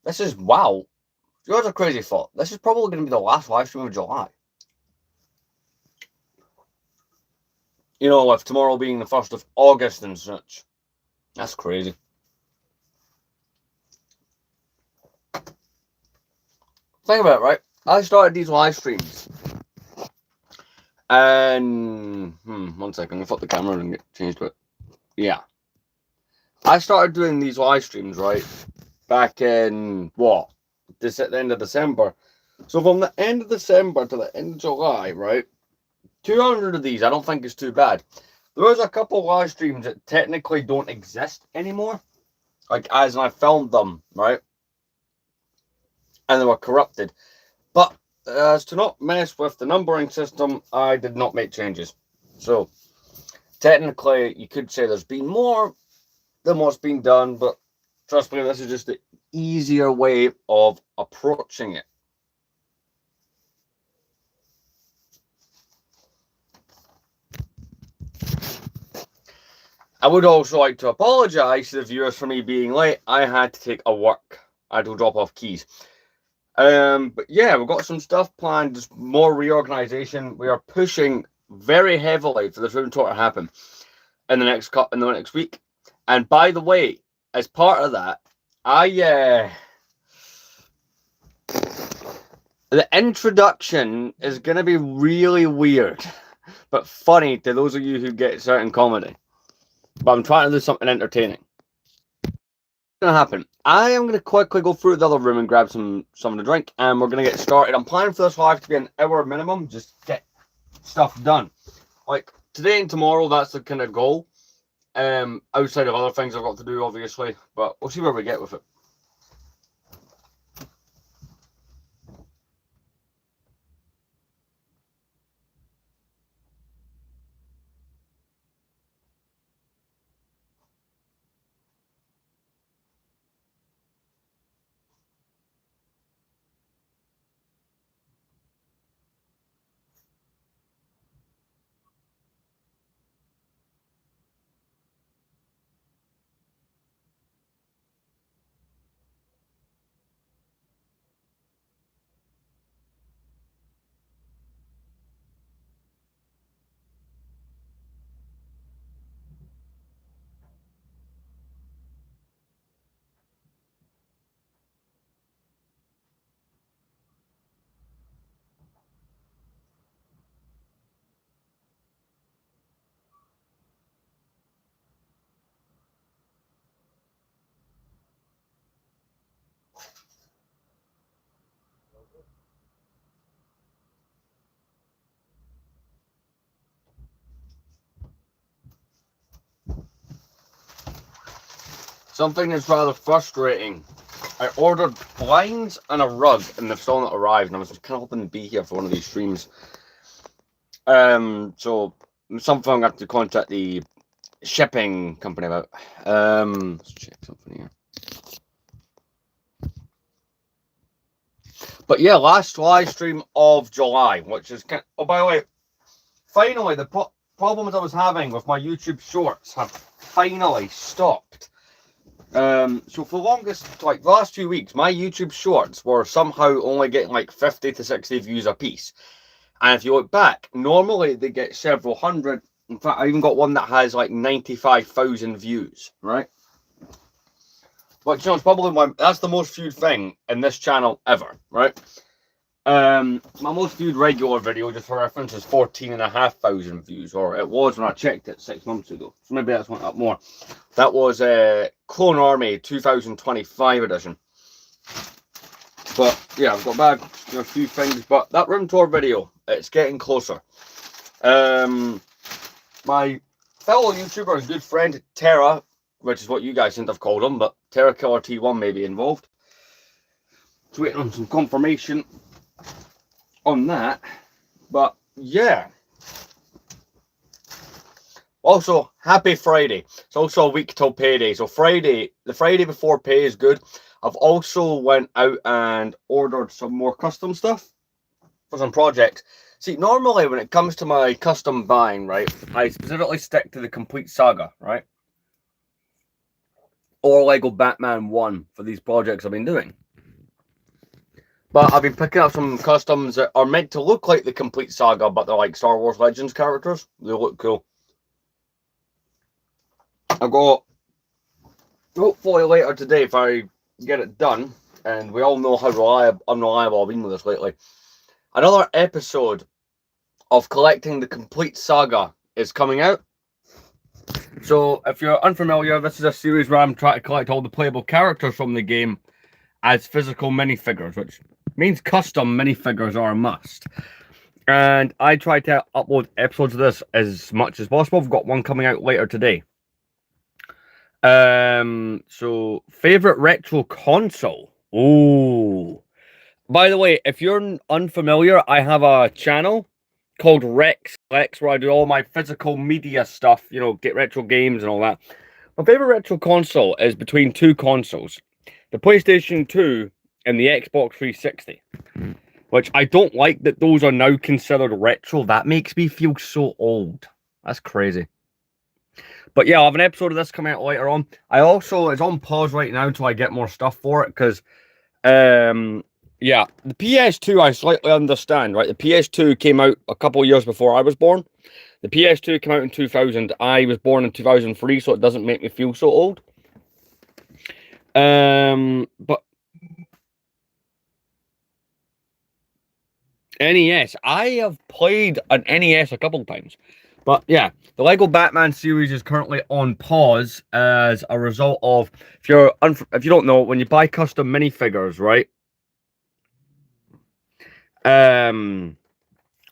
This is, wow. Here's a crazy thought. This is probably going to be the last live stream of July. You know, with tomorrow being the 1st of August and such. That's crazy. Think about it, right? I started these live streams. And, 1 second. I flip the camera and get changed to it. Yeah. I started doing these live streams, right? Back in, what? This at the end of December. So from the end of December to the end of July, right? 200 of these, I don't think is too bad. There's a couple live streams that technically don't exist anymore. Like, as I filmed them, right? And they were corrupted. But as to not mess with the numbering system, I did not make changes. So, technically, you could say there's been more than what's been done, but trust me, this is just the easier way of approaching it. I would also like to apologize to the viewers for me being late. I had to take a work. I had to drop off keys. But yeah, we've got some stuff planned. Just more reorganization. We are pushing very heavily for this room tour to happen in the next week. And by the way, as part of that, the introduction is going to be really weird, but funny to those of you who get certain comedy. But I'm trying to do something entertaining. What's going to happen? I am going to quickly go through the other room and grab something to drink, and we're going to get started. I'm planning for this live to be an hour minimum, just get stuff done. Like, today and tomorrow, that's the kind of goal. Outside of other things I've got to do, obviously, but we'll see where we get with it. Something that's rather frustrating. I ordered blinds and a rug, and they've still not arrived. And I was just kind of hoping to be here for one of these streams. So something I'm going to have to contact the shipping company about. Let's check something here. But yeah, last live stream of July, which is kind of, oh, by the way, finally the problems I was having with my YouTube shorts have finally stopped. So for the longest, like the last 2 weeks, my YouTube shorts were somehow only getting like 50 to 60 views a piece. And if you look back, normally they get several hundred. In fact, I even got one that has like 95,000 views, right? But you know, it's probably that's the most viewed thing in this channel ever, right? My most viewed regular video, just for reference, is 14,500 views, or it was when I checked it 6 months ago. So maybe that's went up more. That was Clone Army 2025 edition. But yeah, I've got back a few things, but that room tour video, it's getting closer. My fellow YouTuber and good friend Terra, which is what you guys seem to have called him, but Terra Killer T1 may be involved. Just waiting on some confirmation on that. But yeah. Also, happy Friday. It's also a week till payday. So the Friday before pay is good. I've also went out and ordered some more custom stuff for some projects. See, normally when it comes to my custom buying, right, I specifically stick to the Complete Saga, right? Or Lego Batman 1 for these projects I've been doing. But I've been picking up some customs that are meant to look like the complete saga, but they're like Star Wars Legends characters. They look cool. I got, hopefully later today, if I get it done, and we all know how unreliable I've been with this lately, another episode of collecting the complete saga is coming out. So if you're unfamiliar, this is a series where I'm trying to collect all the playable characters from the game as physical minifigures, which means custom minifigures are a must. And I try to upload episodes of this as much as possible. I've got one coming out later today. So favorite retro console. Oh, by the way, if you're unfamiliar, I have a channel called Rex Flex where I do all my physical media stuff, you know, get retro games and all that. My favorite retro console is between two consoles, the PlayStation 2 and the Xbox 360, which I don't like that those are now considered retro. That makes me feel so old. That's crazy. But yeah, I'll have an episode of this coming out later on. It's on pause right now until I get more stuff for it, because yeah, the PS2 I slightly understand, right? The PS2 came out a couple of years before I was born. The PS2 came out in 2000. I was born in 2003, so it doesn't make me feel so old. But NES, I have played an NES a couple of times. But yeah, the Lego Batman series is currently on pause as a result of, if you don't know, when you buy custom minifigures, right? When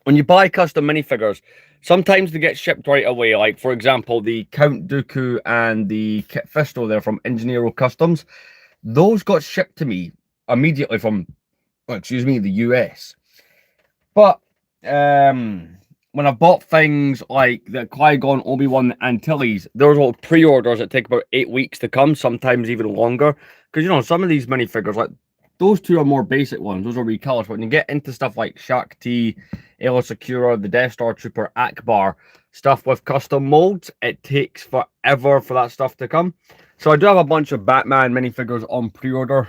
you buy custom minifigures, sometimes they get shipped right away. Like, for example, the Count Dooku and the Kit Fisto there from Engineero Customs. Those got shipped to me immediately from, the US. But, when I bought things like the Qui-Gon, Obi-Wan, Antilles, there's all pre-orders that take about 8 weeks to come, sometimes even longer. Because, you know, some of these minifigures, like, those two are more basic ones. Those are recolors. When you get into stuff like Shaak Ti, Aayla Secura, the Death Star Trooper, Akbar, stuff with custom molds, it takes forever for that stuff to come. So I do have a bunch of Batman minifigures on pre-order.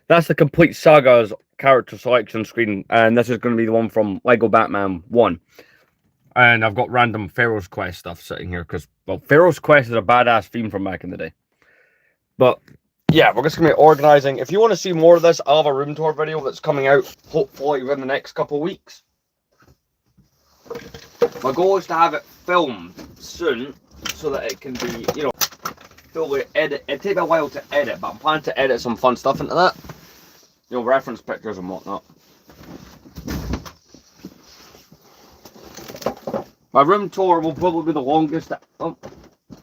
That's the complete Saga's character selection screen, and this is going to be the one from Lego Batman 1. And I've got random Pharaoh's Quest stuff sitting here, because, well, Pharaoh's Quest is a badass theme from back in the day. But yeah, we're just going to be organising. If you want to see more of this, I'll have a room tour video that's coming out, hopefully, within the next couple of weeks. My goal is to have it filmed soon, so that it can be, you know, fully edit. It'd take a while to edit, but I'm planning to edit some fun stuff into that. You know, reference pictures and whatnot. My room tour will probably be the longest.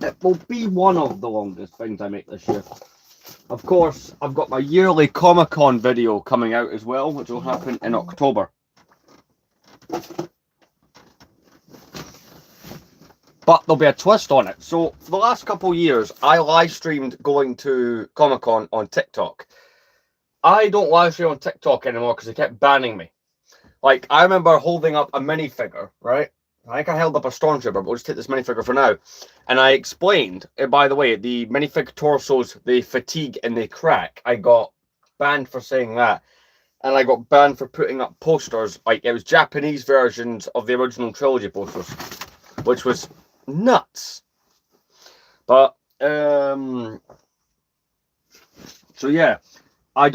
It will be one of the longest things I make this year. Of course, I've got my yearly Comic-Con video coming out as well, which will happen in October. But there'll be a twist on it. So, for the last couple of years, I live streamed going to Comic-Con on TikTok. I don't live stream on TikTok anymore because they kept banning me. Like, I remember holding up a minifigure, right? I think I held up a Stormtrooper, but we'll just take this minifigure for now. And I explained, by the way, the minifig torsos, they fatigue and they crack. I got banned for saying that. And I got banned for putting up posters. Like, it was Japanese versions of the original trilogy posters, which was nuts. But, so yeah. I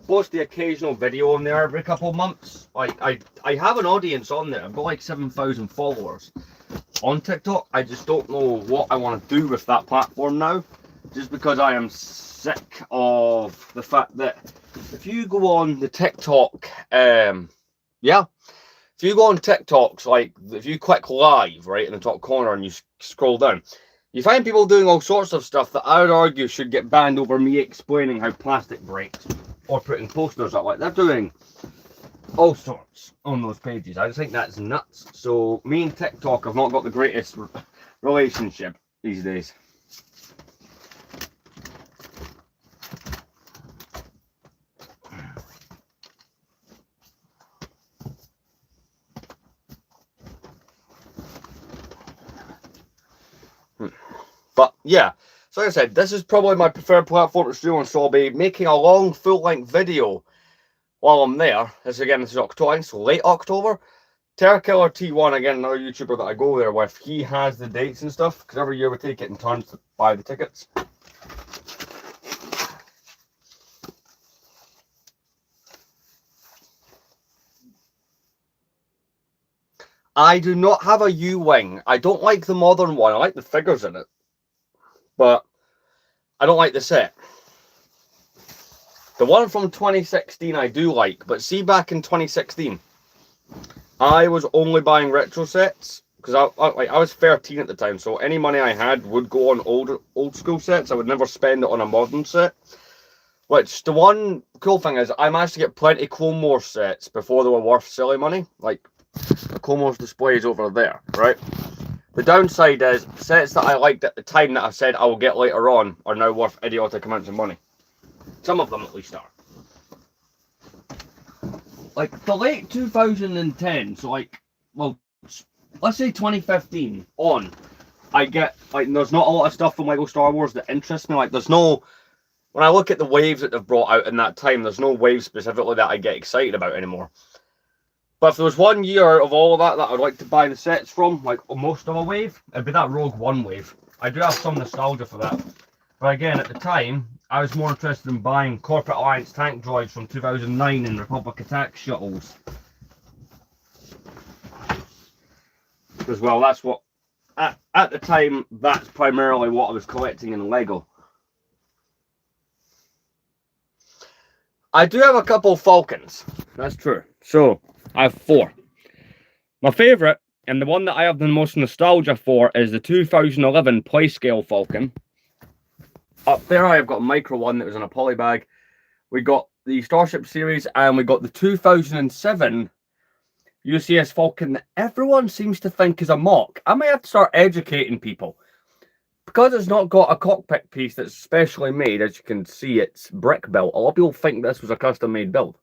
post the occasional video on there every couple of months. Like, I have an audience on there. I've got like 7,000 followers on TikTok. I just don't know what I want to do with that platform now. Just because I am sick of the fact that if you go on the TikTok, if you go on TikToks, like, if you click live, right, in the top corner and you scroll down, you find people doing all sorts of stuff that I would argue should get banned over me explaining how plastic breaks or putting posters up. Like, they're doing all sorts on those pages. I just think that's nuts. So me and TikTok have not got the greatest relationship these days. But yeah, so like I said, this is probably my preferred platform to stream on, so I'll be making a long full-length video while I'm there, this is October, so late October. Terror Killer T1, again, another YouTuber that I go there with, he has the dates and stuff, because every year we take it in turns to buy the tickets. I do not have a U-Wing. I don't like the modern one. I like the figures in it. But I don't like the set. The one from 2016 I do like, but see, back in 2016, I was only buying retro sets because I was 13 at the time, so any money I had would go on old school sets. I would never spend it on a modern set. Which, the one cool thing is, I managed to get plenty Clone Wars sets before they were worth silly money. Like, the Clone Wars display is over there, right? The downside is, sets that I liked at the time that I said I will get later on are now worth idiotic amounts of money. Some of them at least are. Like, the late 2010, so like, well, let's say 2015 on, I get, like, there's not a lot of stuff from LEGO Star Wars that interests me. Like, there's no, when I look at the waves that they've brought out in that time, there's no wave specifically that I get excited about anymore. But if there was 1 year of all of that I'd like to buy the sets from, like most of a wave, it'd be that Rogue One wave. I do have some nostalgia for that. But again, at the time, I was more interested in buying Corporate Alliance tank droids from 2009 and Republic Attack shuttles. Because, well, that's what, at the time, that's primarily what I was collecting in LEGO. I do have a couple Falcons. That's true. So, I have 4. My favourite, and the one that I have the most nostalgia for, is the 2011 Playscale Falcon. Up there I've got a micro one that was in a poly bag. We got the Starship series, and we got the 2007 UCS Falcon that everyone seems to think is a mock. I may have to start educating people. Because it's not got a cockpit piece that's specially made, as you can see, it's brick built. A lot of people think this was a custom made build.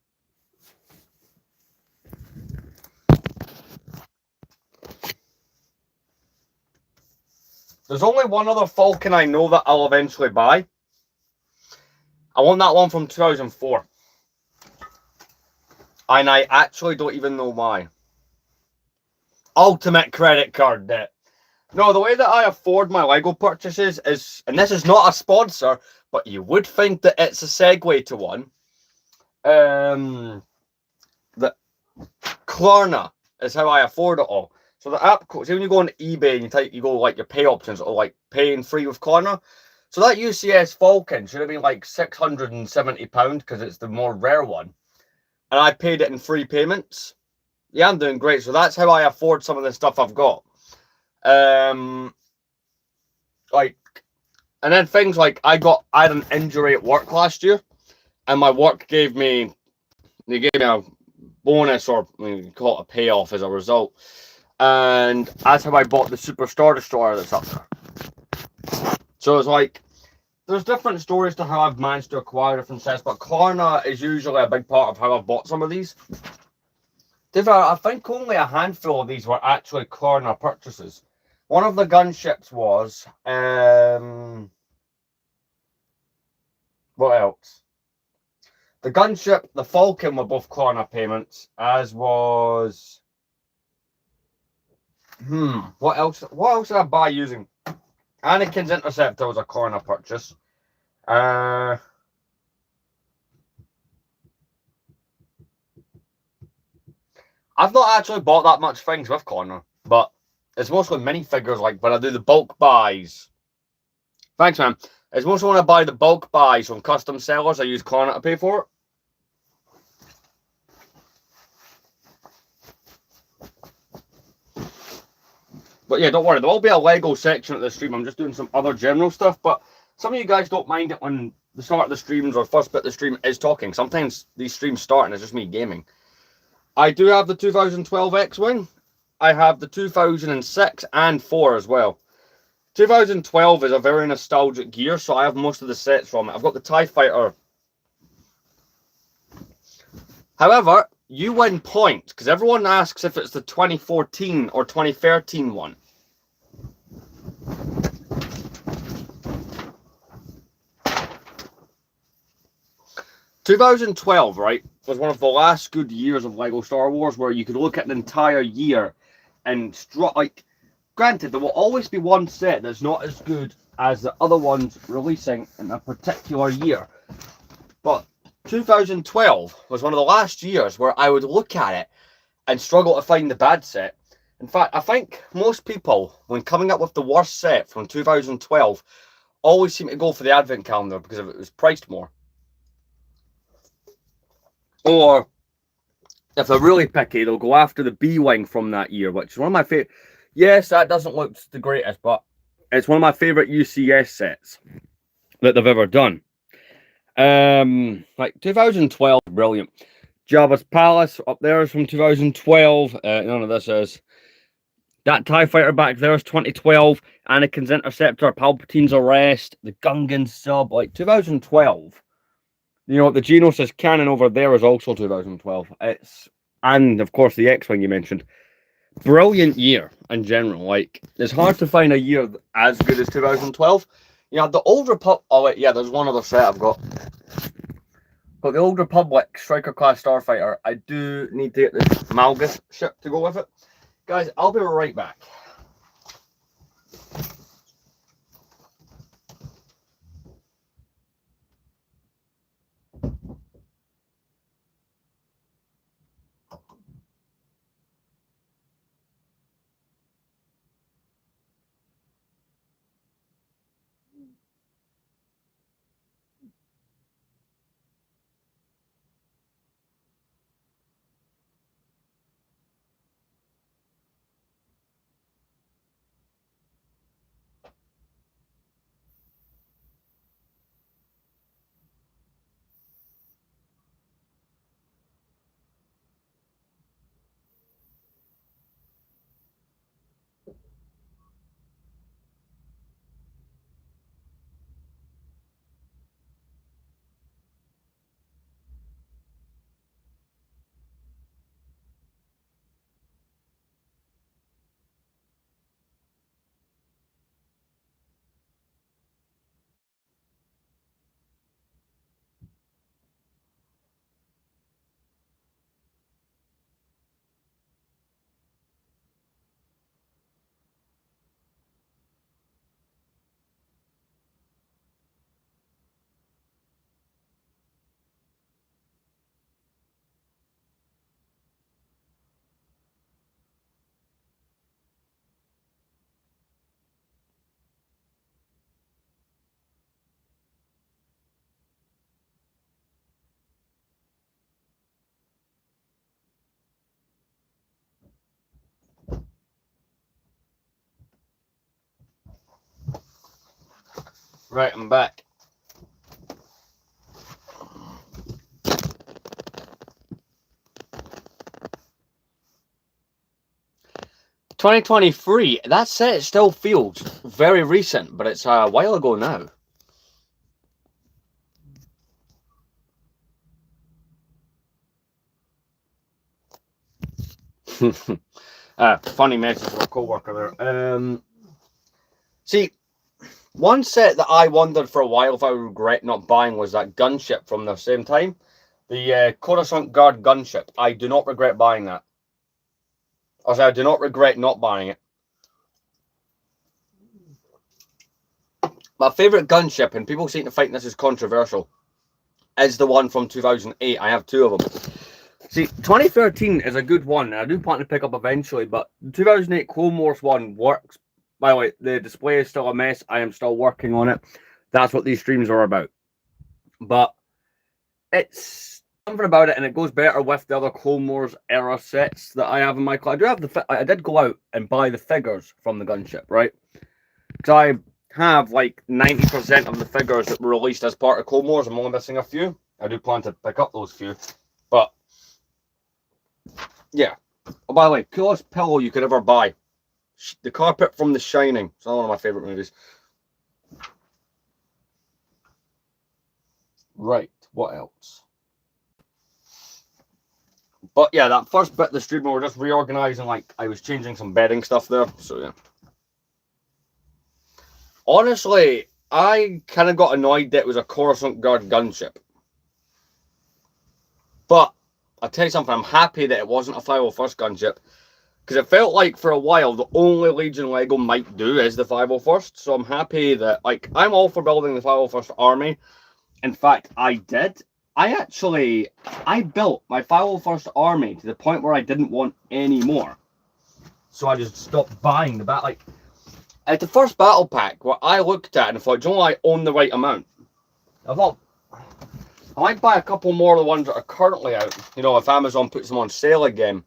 There's only one other Falcon I know that I'll eventually buy. I want that one from 2004. And I actually don't even know why. Ultimate credit card debt. No, the way that I afford my LEGO purchases is, and this is not a sponsor, but you would think that it's a segue to one. The Klarna is how I afford it all. So the app, so when you go on eBay and you go like your pay options, or like paying free with Klarna. So that UCS Falcon should have been like £670 because it's the more rare one. And I paid it in free payments. Yeah, I'm doing great. So that's how I afford some of the stuff I've got. Like, and then things like I had an injury at work last year, and my work gave me a bonus, or you call it a payoff as a result, and that's how I bought the Super Star Destroyer that's up there. So it's like, there's different stories to how I've managed to acquire different sets, but Klarna is usually a big part of how I've bought some of these. I think only a handful of these were actually Klarna purchases. One of the gunships was, what else? The gunship, the Falcon were both Klarna payments, as was, what else did I buy using? Anakin's Interceptor was a Klarna purchase. I've not actually bought that much things with Klarna, but it's mostly minifigures, like when I do the bulk buys. Thanks, man. It's mostly when I buy the bulk buys from custom sellers, I use Klarna to pay for it. But yeah, don't worry, there will be a LEGO section at the stream. I'm just doing some other general stuff, but some of you guys don't mind it when the start of the streams or first bit of the stream is talking. Sometimes these streams start and it's just me gaming. I do have the 2012 X-Wing. I have the 2006 and 4 as well. 2012 is a very nostalgic gear, so I have most of the sets from it. I've got the TIE Fighter. However, you win points, because everyone asks if it's the 2014 or 2013 one. 2012, right, was one of the last good years of Lego Star Wars where you could look at an entire year and like, granted, there will always be one set that's not as good as the other ones releasing in a particular year. But 2012 was one of the last years where I would look at it and struggle to find the bad set. In fact, I think most people, when coming up with the worst set from 2012, always seem to go for the advent calendar because it was priced more. Or if they're really picky, they'll go after the B-Wing from that year, which is one of my favorite. Yes, that doesn't look the greatest, but it's one of my favorite UCS sets that they've ever done. Like 2012, brilliant. Jabba's Palace up there is from 2012. None of this is. That TIE Fighter back there is 2012. Anakin's Interceptor, Palpatine's Arrest, the Gungan sub, like 2012. You know, the Geonosis cannon over there is also 2012. And of course the X-Wing you mentioned. Brilliant year in general. Like, it's hard to find a year as good as 2012. You know, the Old Republic. Oh wait, yeah, there's one other set I've got. But the Old Republic Striker class Starfighter, I do need to get this Malgus ship to go with it. Guys, I'll be right back. Right, I'm back. "2023, that set still feels very recent, but it's a while ago now." Funny message from a co-worker there. See, one set that I wondered for a while if I would regret not buying was that gunship from the same time. The Coruscant Guard gunship. I do not regret buying that. I do not regret not buying it. My favourite gunship, and people seem to think this is controversial, is the one from 2008. I have two of them. See, 2013 is a good one, and I do plan to pick up eventually, but the 2008 Clone Wars one works. By the way, the display is still a mess. I am still working on it. That's what these streams are about. But it's something about it, and it goes better with the other Clone Wars era sets that I have in my collection. I did go out and buy the figures from the gunship, right? Because I have like 90% of the figures that were released as part of Clone Wars. I'm only missing a few. I do plan to pick up those few. But yeah. Oh, by the way, coolest pillow you could ever buy. The carpet from The Shining. It's one of my favorite movies. Right, what else? But yeah, that first bit of the stream, we were just reorganizing, like, I was changing some bedding stuff there, so yeah. Honestly, I kind of got annoyed that it was a Coruscant Guard gunship. But I'll tell you something, I'm happy that it wasn't a 501st gunship. Because it felt like for a while, the only Legion Lego might do is the 501st. So I'm happy that, like, I'm all for building the 501st Army. In fact, I did. I built my 501st Army to the point where I didn't want any more. So I just stopped buying the bat. Like, at the first battle pack, what I looked at and I thought, do you know what, I own the right amount. I thought, I might buy a couple more of the ones that are currently out. You know, if Amazon puts them on sale again.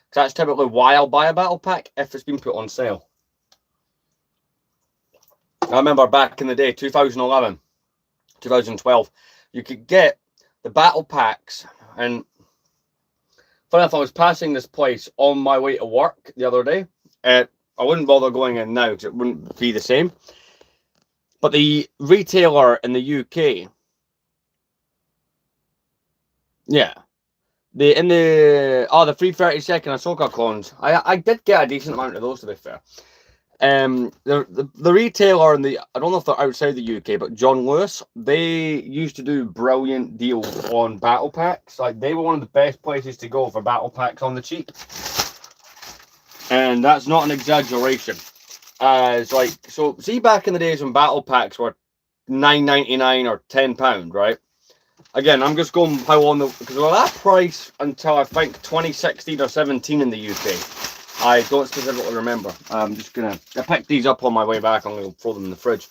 Because that's typically why I'll buy a battle pack, if it's been put on sale. I remember back in the day, 2011, 2012, you could get the battle packs. And funny enough, I was passing this place on my way to work the other day. I wouldn't bother going in now because it wouldn't be the same. But the retailer in the UK, yeah, the 332nd Ahsoka clones, I did get a decent amount of those, to be fair. The retailer in I don't know if they're outside the UK, but John Lewis, they used to do brilliant deals on battle packs. Like, they were one of the best places to go for battle packs on the cheap. And that's not an exaggeration. It's like, so see back in the days when battle packs were £9.99 or £10, right? Again, I'm just going how long because of that price until I think 2016 or 17 in the UK. I don't specifically remember. I'm just gonna. I picked these up on my way back. I'm gonna throw them in the fridge.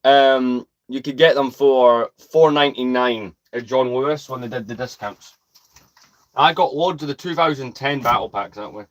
You could get them for $4.99 at John Lewis when they did the discounts. I got loads of the 2010 battle packs that way.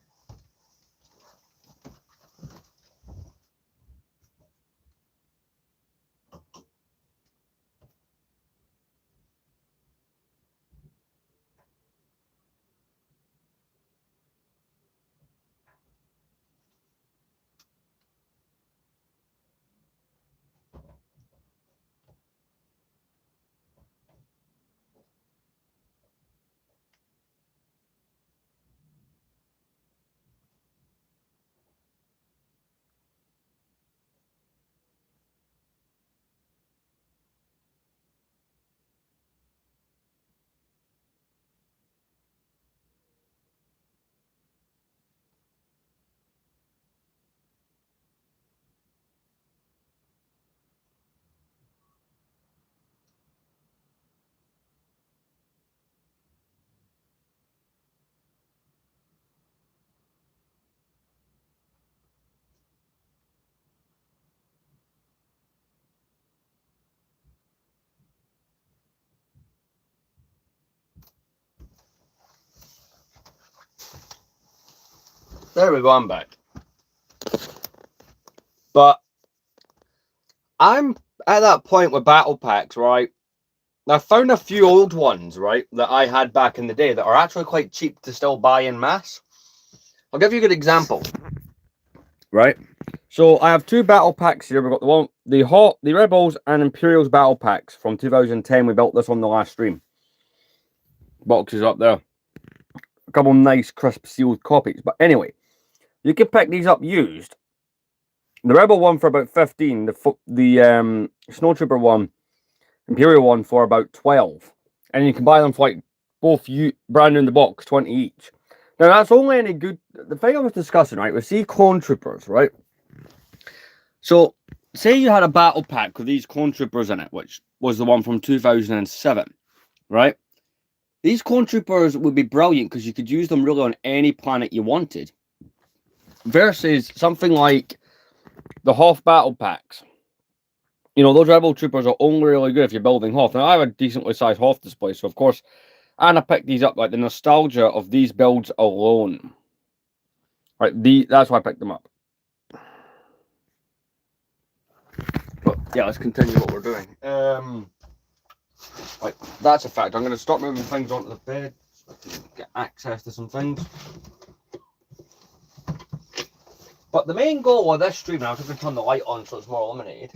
There we go, I'm back. But I'm at that point with battle packs, right? I found a few old ones, right, that I had back in the day that are actually quite cheap to still buy in mass. I'll give you a good example, right? So I have two battle packs here. We've got the Rebels and Imperials battle packs from 2010. We built this on the last stream. Boxes up there. A couple nice crisp sealed copies. But anyway, you can pick these up used. The Rebel one for about 15. The Snowtrooper one, Imperial one for about 12. And you can buy them for like both brand new in the box, 20 each. Now that's only any good. The thing I was discussing, right, was see clone troopers, right? So say you had a battle pack with these clone troopers in it, which was the one from 2007, right? These clone troopers would be brilliant because you could use them really on any planet you wanted. Versus something like the Hoth battle packs. You know, those Rebel troopers are only really good if you're building Hoth. Now, I have a decently sized Hoth display, so of course, and I picked these up, like the nostalgia of these builds alone. Right, that's why I picked them up. But yeah, let's continue what we're doing. Right, that's a fact. I'm going to stop moving things onto the bed so I can get access to some things. But the main goal of this stream, now, I'm just going to turn the light on so it's more illuminated.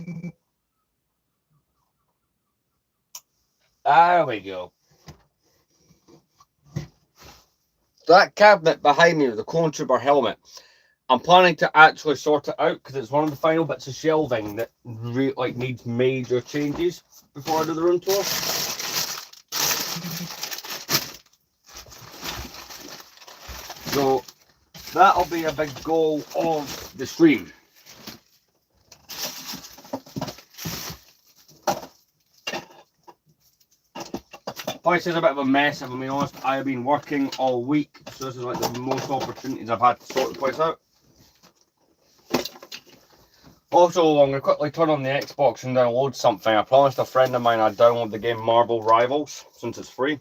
There we go. That cabinet behind me with the clone trooper helmet, I'm planning to actually sort it out because it's one of the final bits of shelving that needs major changes before I do the room tour. that'll be a big goal of the stream. Place is a bit of a mess, if I'm being honest. I have been working all week, so this is like the most opportunities I've had to sort the place out. Also, I'm going to quickly turn on the Xbox and download something. I promised a friend of mine I'd download the game Marvel Rivals, since it's free.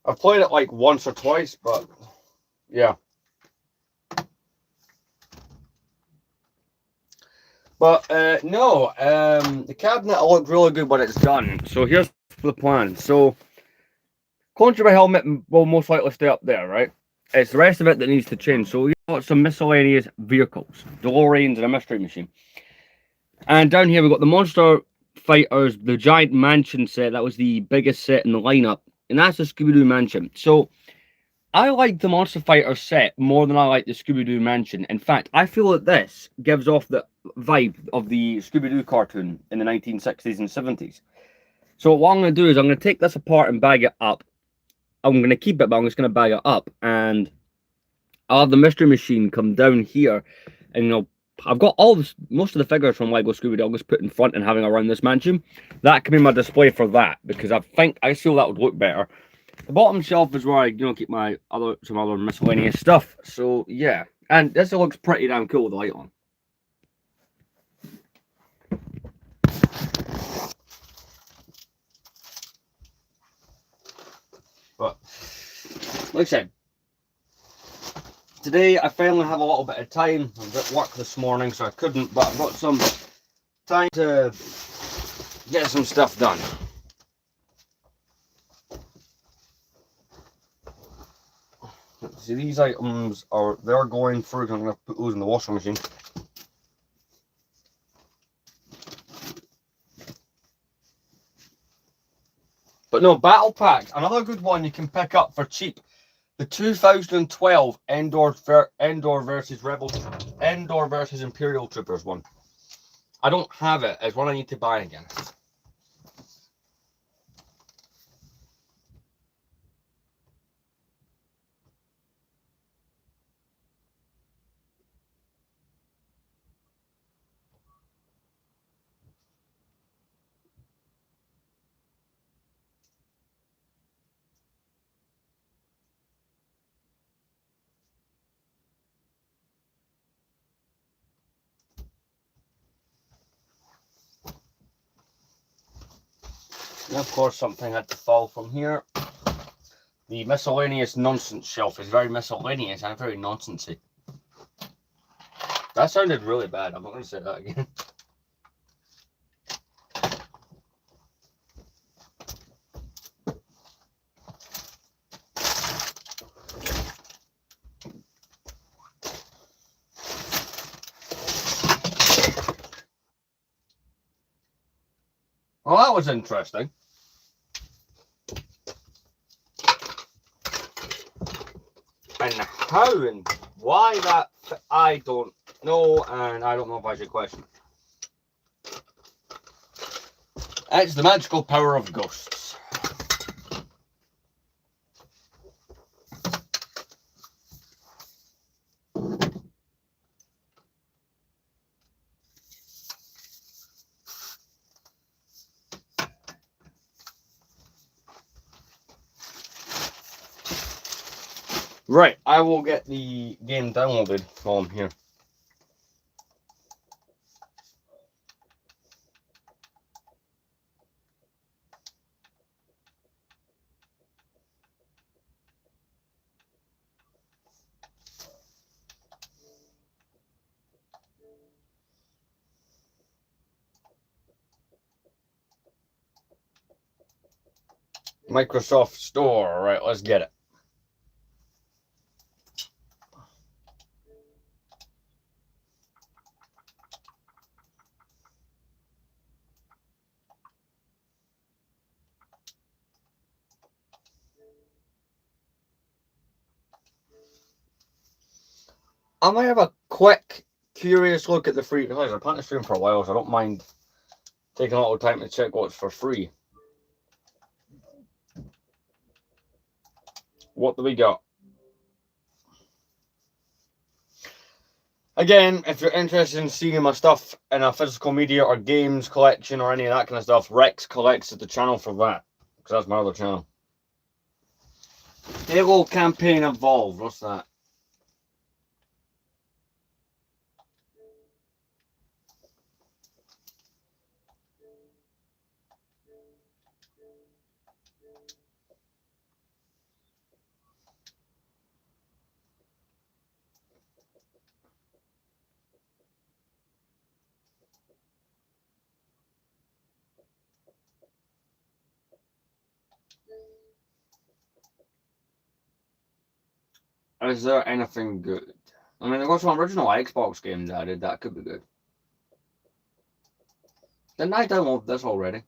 I've played it like once or twice, but yeah. But no, the cabinet will look really good when it's done. So here's the plan. So, contrary helmet will most likely stay up there, right? It's the rest of it that needs to change. So we've got some miscellaneous vehicles, DeLoreans and a mystery machine. And down here we've got the Monster Fighters, the Giant Mansion set. That was the biggest set in the lineup. And that's the Scooby-Doo Mansion. So I like the Monster Fighter set more than I like the Scooby-Doo Mansion. In fact, I feel that this gives off the vibe of the Scooby-Doo cartoon in the 1960s and 70s. So what I'm going to do is I'm going to take this apart and bag it up. I'm going to keep it, but I'm just going to bag it up. And I'll have the Mystery Machine come down here. And, you know, I've got most of the figures from Lego Scooby-Doo I'll just put in front and having around this mansion. That can be my display for that, because I feel that would look better. The bottom shelf is where I, you know, keep my some other miscellaneous stuff. So yeah, and this looks pretty damn cool with the light on. But like I said, today I finally have a little bit of time. I was at work this morning, so I couldn't. But I've got some time to get some stuff done. See, these items they're going through. I'm going to put those in the washing machine. But no, Battle Packs, another good one you can pick up for cheap. The 2012 Endor versus Imperial Troopers one. I don't have it. It's one I need to buy again. And of course, something had to fall from here. The miscellaneous nonsense shelf is very miscellaneous and very nonsensy. That sounded really bad. I'm not going to say that again. Well, that was interesting. And how and why that, I don't know, and I don't know if I should question. It's the magical power of ghosts. Right, I will get the game downloaded while I'm here. Microsoft Store, right, let's get it. I might have a quick, curious look at the free. Guys, I've been to stream for a while, so I don't mind taking a little time to check what's for free. What do we got? Again, if you're interested in seeing my stuff in a physical media or games collection or any of that kind of stuff, Rex Collects is the channel for that. Because that's my other channel. Halo Campaign Evolved. What's that? Is there anything good? I mean, there got some original Xbox games added. That could be good. Didn't I download this already?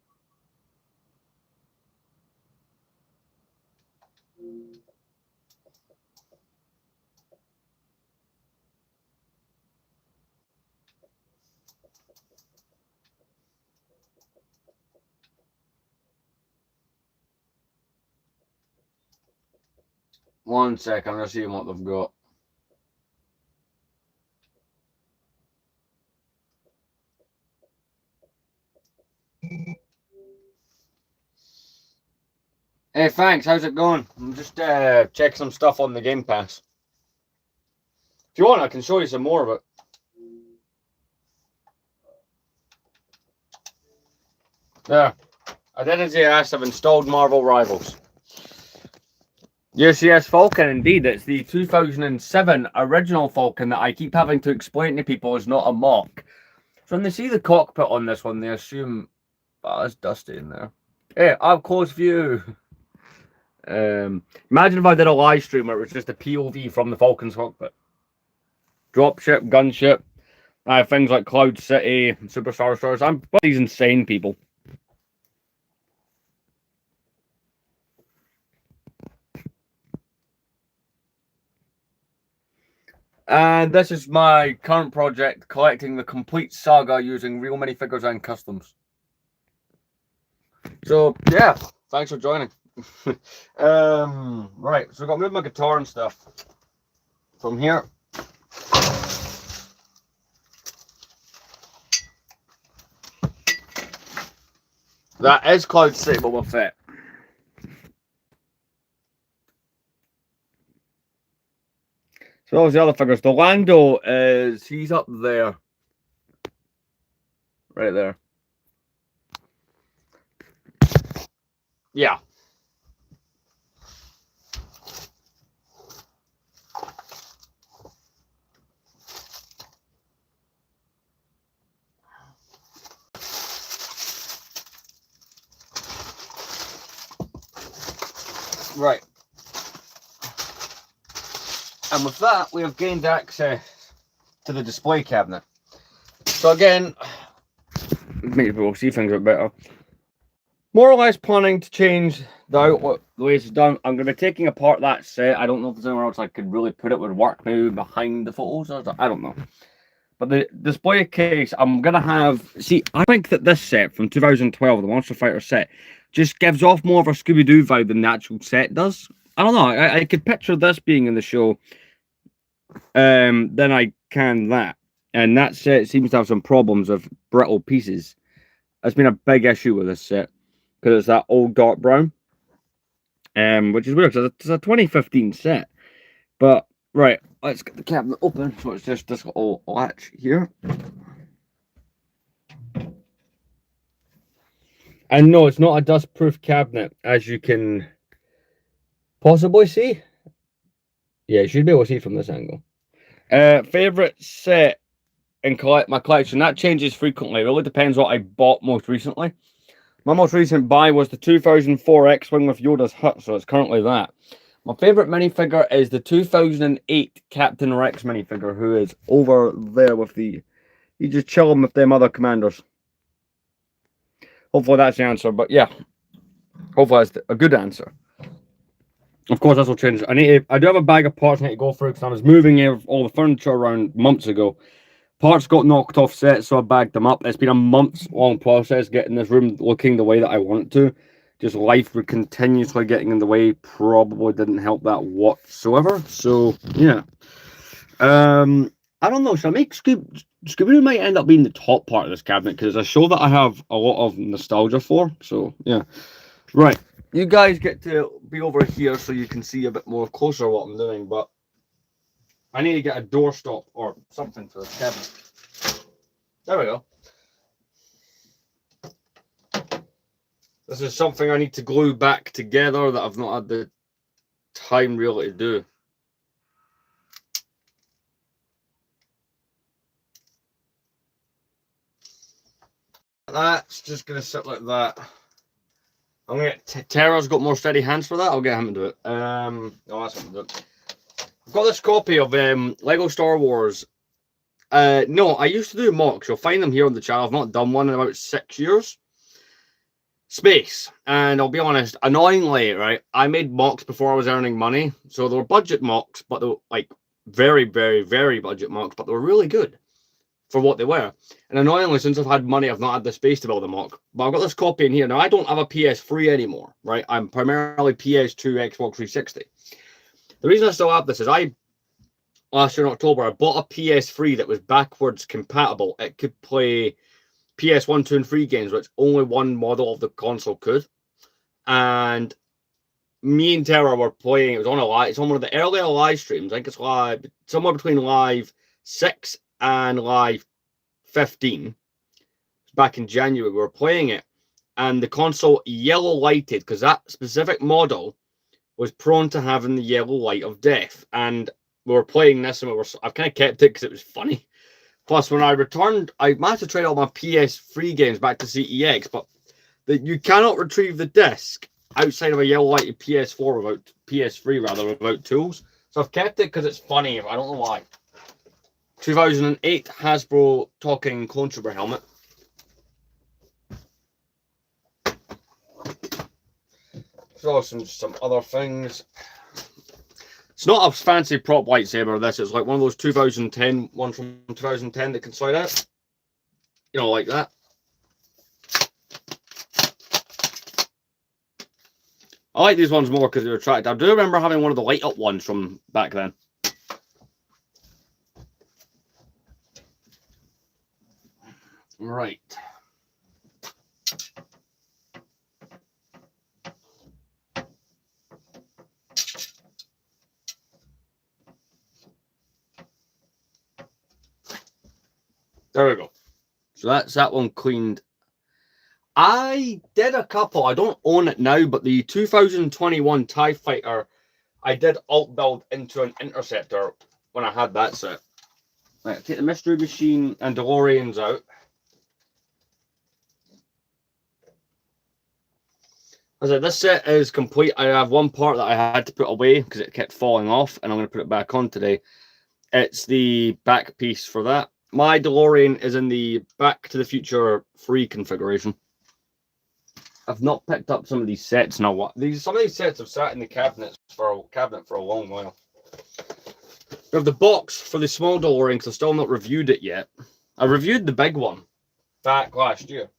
One sec, I'm just seeing what they've got. Hey, thanks. How's it going? I'm just checking some stuff on the Game Pass. If you want, I can show you some more of it. There. Identity S have installed Marvel Rivals. Yes, Falcon, indeed. It's the 2007 original Falcon that I keep having to explain to people is not a mock. So when they see the cockpit on this one, they assume, oh, it's dusty in there. Hey, up close view. Imagine if I did a live stream where it was just a POV from the Falcon's cockpit. Dropship, gunship, things like Cloud City, Superstar Stars. I'm these insane people. And this is my current project, collecting the complete saga using real minifigures and customs. So yeah, thanks for joining. Right, so I've got to move my guitar and stuff from here. That is Cloud City Boba Fett. So those the other figures. The Lando is, he's up there. Right there. Yeah. Right. And with that, we have gained access to the display cabinet. So again, maybe we'll see things a bit better. More or less planning to change the outlet the way it's done. I'm going to be taking apart that set. I don't know if there's anywhere else I could really put it would work maybe behind the photos. I don't know. But the display case, I'm going to have... See, I think that this set from 2012, the Monster Fighter set, just gives off more of a Scooby-Doo vibe than the actual set does. I don't know. I could picture this being in the show than I can that. And that set seems to have some problems of brittle pieces. That's been a big issue with this set. Because it's that old dark brown. Which is weird, because it's a 2015 set. But, right, let's get the cabinet open. So it's just this little latch here. And no, it's not a dust-proof cabinet, as you can possibly see. Yeah, you should be able to see from this angle. Favorite set in my collection, that changes frequently. It really depends what I bought most recently. My most recent buy was the 2004 X-Wing with Yoda's hut, so it's currently that. My favorite minifigure is the 2008 Captain Rex minifigure, who is over there with the... He's just chilling with them other commanders. Hopefully that's the answer, but yeah. Hopefully that's a good answer. Of course, this will change. I do have a bag of parts I need to go through because I was moving all the furniture around months ago. Parts got knocked off set, so I bagged them up. It's been a months-long process getting this room looking the way that I want it to. Just life continuously getting in the way probably didn't help that whatsoever. So, yeah. I I don't know. Should I make Scooby-Doo might end up being the top part of this cabinet because it's a show that I have a lot of nostalgia for. So yeah, right. You guys get to be over here so you can see a bit more closer what I'm doing, but I need to get a doorstop or something for this cabinet. There we go. This is something I need to glue back together that I've not had the time really to do. That's just going to sit like that. I'm going to get Tara's got more steady hands for that. I'll get him to do it. No, that's not do it. I've got this copy of Lego Star Wars. No, I used to do mocks. You'll find them here on the channel. I've not done one in about 6 years. Space. And I'll be honest, annoyingly, right, I made mocks before I was earning money. So they were budget mocks, but they were like very, very, very budget mocks, but they were really good for what they were. And annoyingly, since I've had money, I've not had the space to build a mock. But I've got this copy in here. Now, I don't have a PS3 anymore, right? I'm primarily PS2, Xbox 360. The reason I still have this is last year in October, I bought a PS3 that was backwards compatible. It could play PS1, 2, and 3 games, which only one model of the console could. And me and Tara were playing. It was on it's on one of the earlier live streams. I think it's live somewhere between live 6 and live 15. Back in January, we were playing it, and the console yellow lighted because that specific model was prone to having the yellow light of death. And we were playing this, and I've kind of kept it because it was funny. Plus, when I returned, I managed to trade all my PS3 games back to CEX, but you cannot retrieve the disc outside of a yellow lighted PS3 without tools. So I've kept it because it's funny. I don't know why. 2008 Hasbro talking Clone Trooper helmet. So some other things. It's not a fancy prop lightsaber, this. It's like one of those 2010 ones from 2010 that can slide out. You know, like that. I like these ones more because they're attractive. I do remember having one of the light up ones from back then. Right. There we go. So that's that one cleaned. I did a couple. I don't own it now, but the 2021 TIE Fighter, I did alt build into an interceptor when I had that set. Right, take the Mystery Machine and DeLoreans out. As I said, this set is complete. I have one part that I had to put away because it kept falling off, and I'm going to put it back on today. It's the back piece for that. My DeLorean is in the Back to the Future 3 configuration. I've not picked up some of these sets now. Some of these sets have sat in the cabinet for a long while. We have the box for the small DeLorean because I've still not reviewed it yet. I reviewed the big one back last year.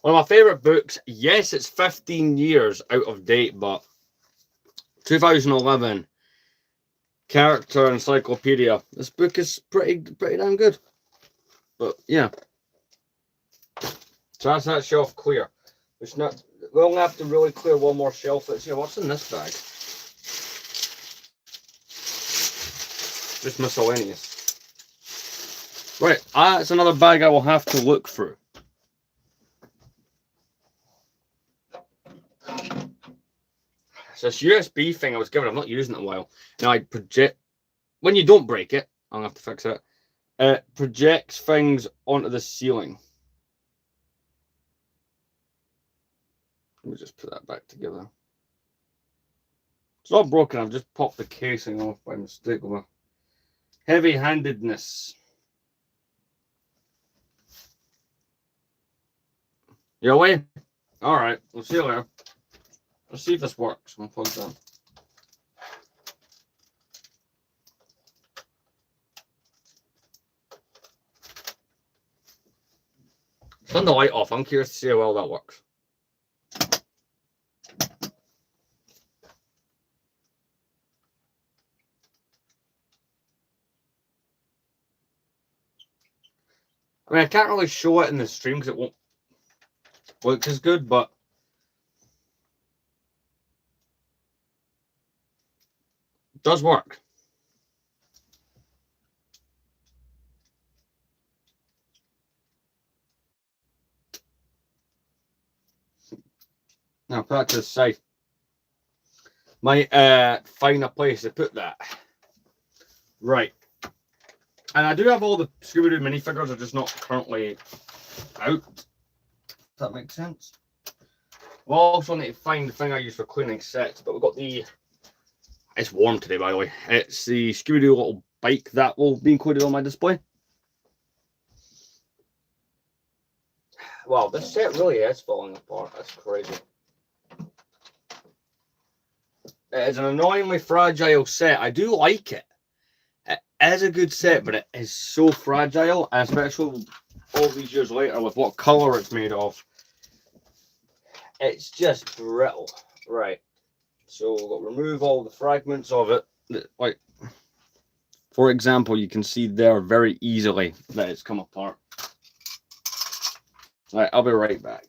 One of my favourite books. Yes, it's 15 years out of date, but 2011 Character Encyclopedia. This book is pretty damn good. But yeah. So that's that shelf clear. We'll have to really clear one more shelf. Let's see what's in this bag. Just miscellaneous. Right, that's another bag I will have to look through. It's this USB thing I was given. I'm not using it in a while. Now I project. When you don't break it, I'll have to fix it. It projects things onto the ceiling. Let me just put that back together. It's not broken. I've just popped the casing off by mistake with my heavy-handedness. You away? All right. We'll see you later. Let's see if this works. I'm plugged in. Turn the light off. I'm curious to see how well that works. mean, I can't really show it in the stream because it won't look as good, but it does work. Now, put that to the side. Might find a place to put that. Right. And I do have all the Scooby-Doo minifigures, are just not currently out. If that makes sense. We'll also need to find the thing I use for cleaning sets, but we've got the... It's warm today, by the way. It's the Scooby-Doo little bike that will be included on my display. Wow, this set really is falling apart. That's crazy. It is an annoyingly fragile set. I do like it. It is a good set, but it is so fragile, and especially all these years later with what colour it's made of. It's just brittle. Right. So we've got to remove all the fragments of it. Like, for example, you can see there very easily that it's come apart. Right, I'll be right back.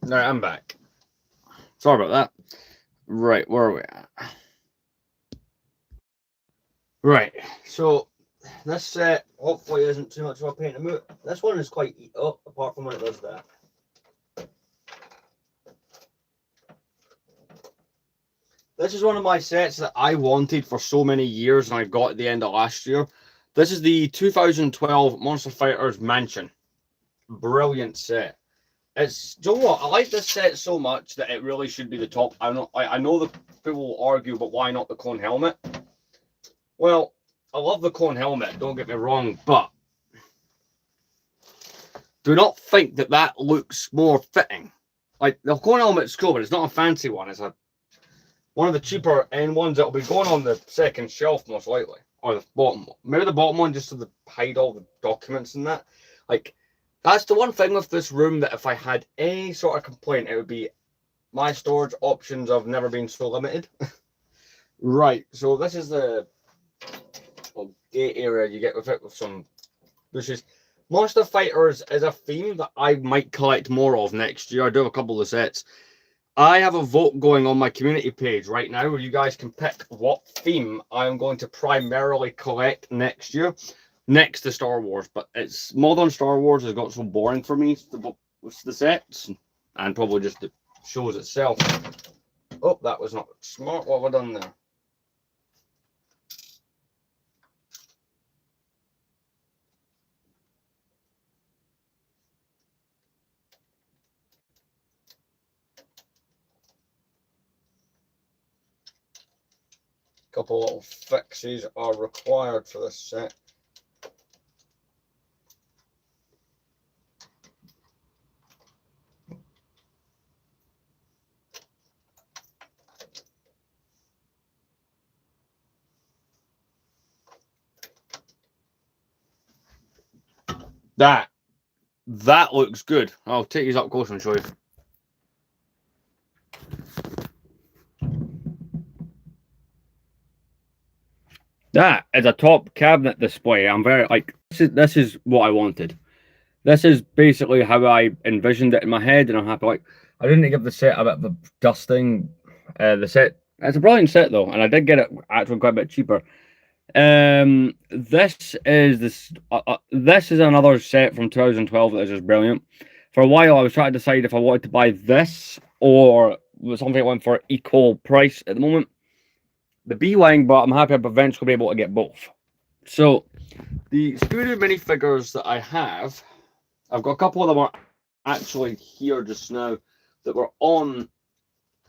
Right, I'm back. Sorry about that. Right, where are we at? Right, so this set hopefully isn't too much of a pain to move. This one is quite eat up, apart from when it does that. This is one of my sets that I wanted for so many years and I got at the end of last year. This is the 2012 Monster Fighters Mansion. Brilliant set. It's, do you know what? I like this set so much that it really should be the top. I know the people will argue, but why not the clone helmet? Well, I love the clone helmet, don't get me wrong, but do not think that that looks more fitting. Like, the clone helmet's cool, but it's not a fancy one. It's one of the cheaper end ones that will be going on the second shelf, most likely. Or the bottom one. Maybe the bottom one just to hide all the documents and that. Like, that's the one thing with this room that if I had any sort of complaint, it would be my storage options have never been so limited. Right, so this is the gate area you get with it with some bushes. Monster Fighters is a theme that I might collect more of next year. I do have a couple of sets. I have a vote going on my community page right now where you guys can pick what theme I'm going to primarily collect next year, next to Star Wars. But it's modern Star Wars has got so boring for me with the sets and probably just the shows itself. Oh, that was not smart. What have I done there? couple little fixes are required for this set. That looks good. I'll take these up close and show you. That is a top cabinet display. I'm very like this is what I wanted. This is basically how I envisioned it in my head, and I'm happy. Like I didn't give the set a bit of a dusting. The set, it's a brilliant set though, and I did get it actually quite a bit cheaper. This is another set from 2012 that is just brilliant. For a while, I was trying to decide if I wanted to buy this or something that went for equal price at the moment. The B-Wing, but I'm happy I'll eventually be able to get both. So, the Scooby-Doo minifigures that I have, I've got a couple of them are actually here just now that were on.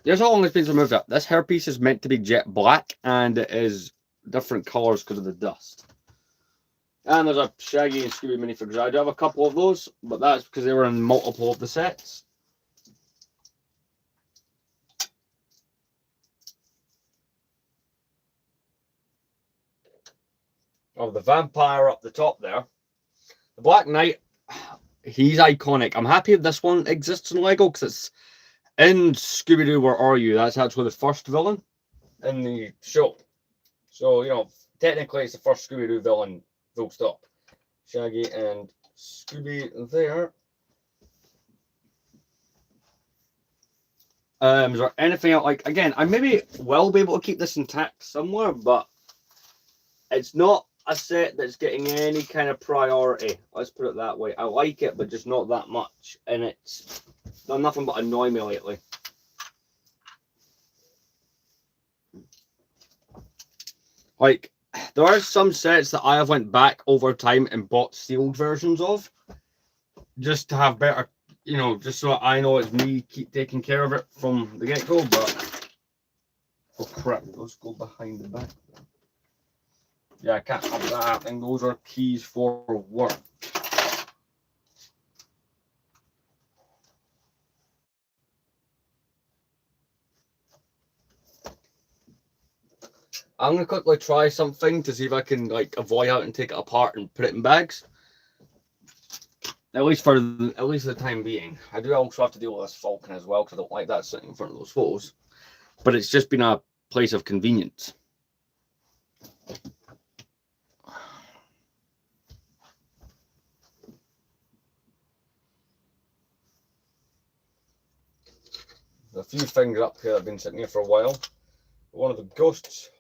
Here's how long it's been removed up. This hairpiece is meant to be jet black, and it is different colors because of the dust. And there's a Shaggy and Scooby minifigures. I do have a couple of those, but that's because they were in multiple of the sets. Of the vampire up the top there. The Black Knight, he's iconic. I'm happy if this one exists in Lego because it's in Scooby-Doo Where Are You? That's actually the first villain in the show. So, you know, technically it's the first Scooby-Doo villain, full stop. Shaggy and Scooby there. Is there anything else? Like, again, I maybe will be able to keep this intact somewhere, but it's not a set that's getting any kind of priority. Let's put it that way. I like it, but just not that much. And it's done nothing but annoy me lately. Like, there are some sets that I have went back over time and bought sealed versions of. Just to have better, you know, just so I know it's me keep taking care of it from the get-go, but... Oh crap, let's go behind the back. Yeah, I can't have that happening. Those are keys for work. I'm going to quickly try something to see if I can like avoid having to take it apart and put it in bags. At least the time being. I do also have to deal with this Falcon as well because I don't like that sitting in front of those photos. But it's just been a place of convenience. There's a few things up here that have been sitting here for a while. One of the ghosts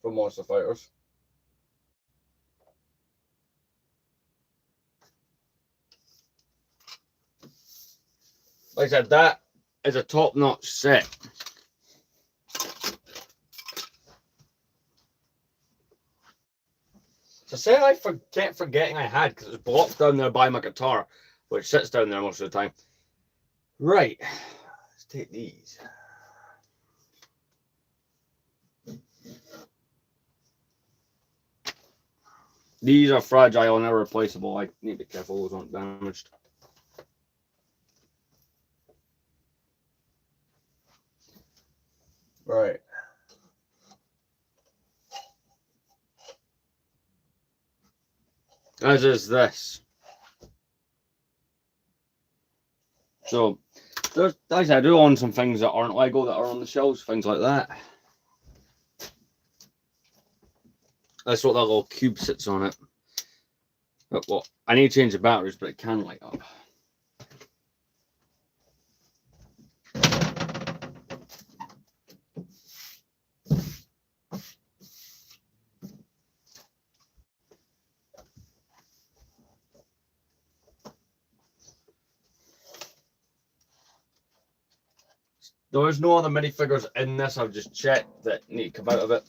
from Monster Fighters. Like I said, that is a top-notch set. It's a set I kept forgetting I had because it was blocked down there by my guitar, which sits down there most of the time. Right, let's take these. These are fragile and irreplaceable. I need to be careful those aren't damaged. Right. As is this. So, there's, like I do own some things that aren't Lego that are on the shelves, things like that. That's what that little cube sits on it. But what? I need to change the batteries, but it can light up. There's no other minifigures in this. I've just checked that need to come out of it.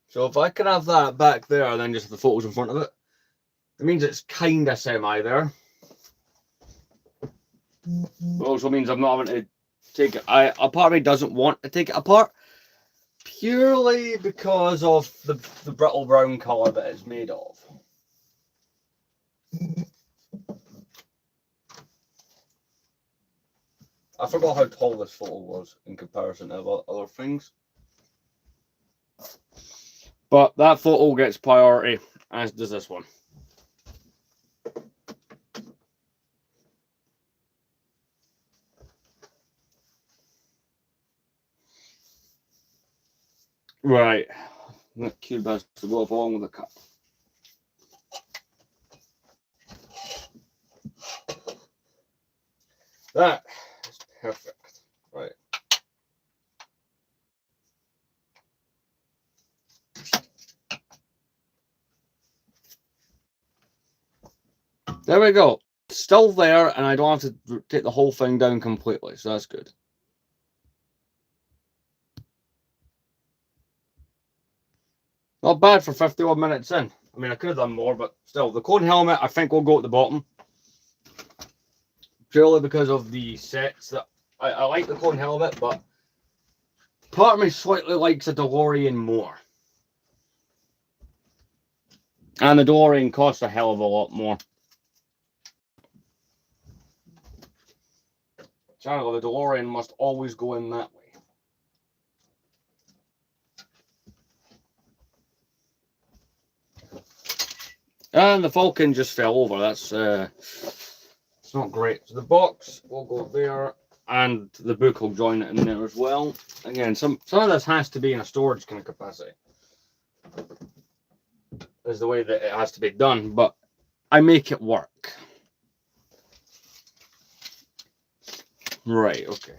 So if I can have that back there and then just have the photos in front of it, it means it's kind of semi there. also means I'm not having to take it. A part of me doesn't want to take it apart purely because of the brittle brown colour that it's made of. I forgot how tall this photo was in comparison to other things. But that photo gets priority, as does this one. Right. That cube has to go along with the cup. That is perfect. Right. There we go. It's still there, and I don't have to take the whole thing down completely, so that's good. Not bad for 51 minutes in. I mean, I could have done more, but still, the cone helmet, I think, will go at the bottom. Purely because of the sets that I like the cone helmet, but part of me slightly likes a DeLorean more. And the DeLorean costs a hell of a lot more. Channel, the DeLorean must always go in that way. And the Falcon just fell over. That's it's not great. So the box will go there, and the book will join it in there as well. Again, some of this has to be in a storage kind of capacity. Is the way that it has to be done, but I make it work. Right, okay.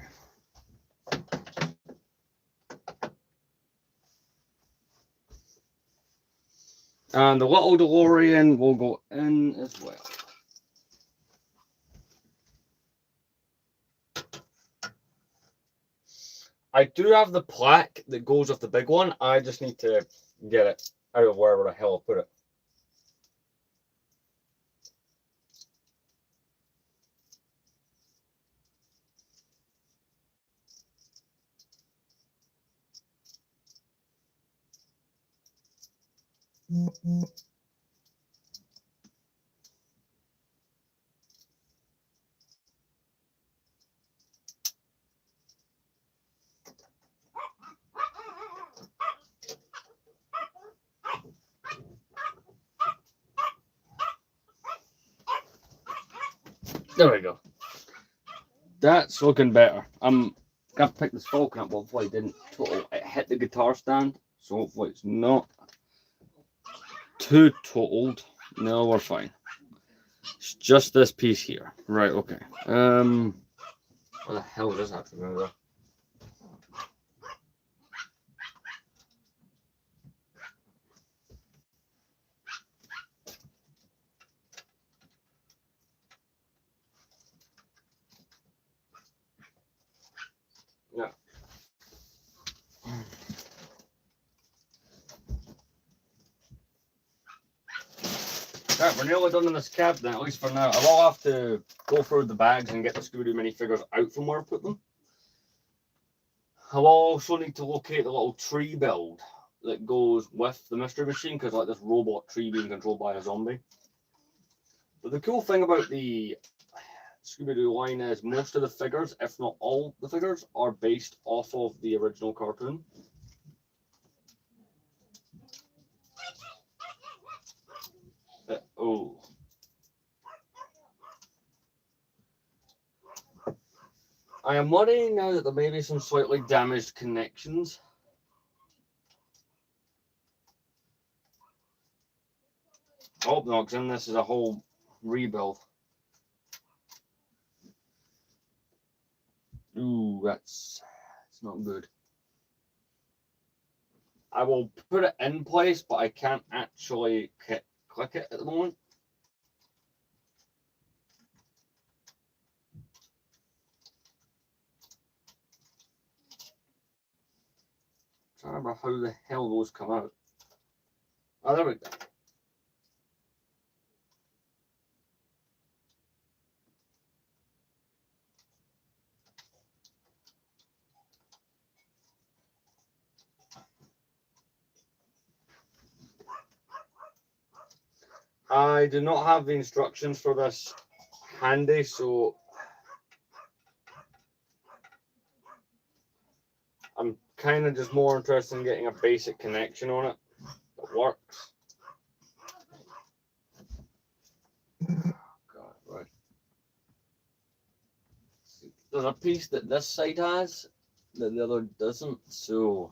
And the little DeLorean will go in as well. I do have the plaque that goes with the big one. I just need to get it out of wherever the hell I put it. There we go. That's looking better. I'm gonna pick this Falcon up. Hopefully, it didn't total. It hit the guitar stand, so hopefully it's not too totaled. No, we're fine. It's just this piece here. Right. Okay. Where the hell does that go? Yeah. Right, we're nearly done in this cab then, at least for now. I will have to go through the bags and get the Scooby-Doo minifigures out from where I put them. I will also need to locate the little tree build that goes with the Mystery Machine, because like this robot tree being controlled by a zombie. But the cool thing about the Scooby-Doo line is most of the figures, if not all the figures, are based off of the original cartoon. Oh. I am worrying now that there may be some slightly damaged connections. Oh no, because then this is a whole rebuild. Ooh, it's not good. I will put it in place, but I can't actually click it at the moment. I don't remember how the hell those come out. Oh, there we go. I do not have the instructions for this handy, so I'm kind of just more interested in getting a basic connection on it that works. God, right. There's a piece that this side has that the other doesn't, so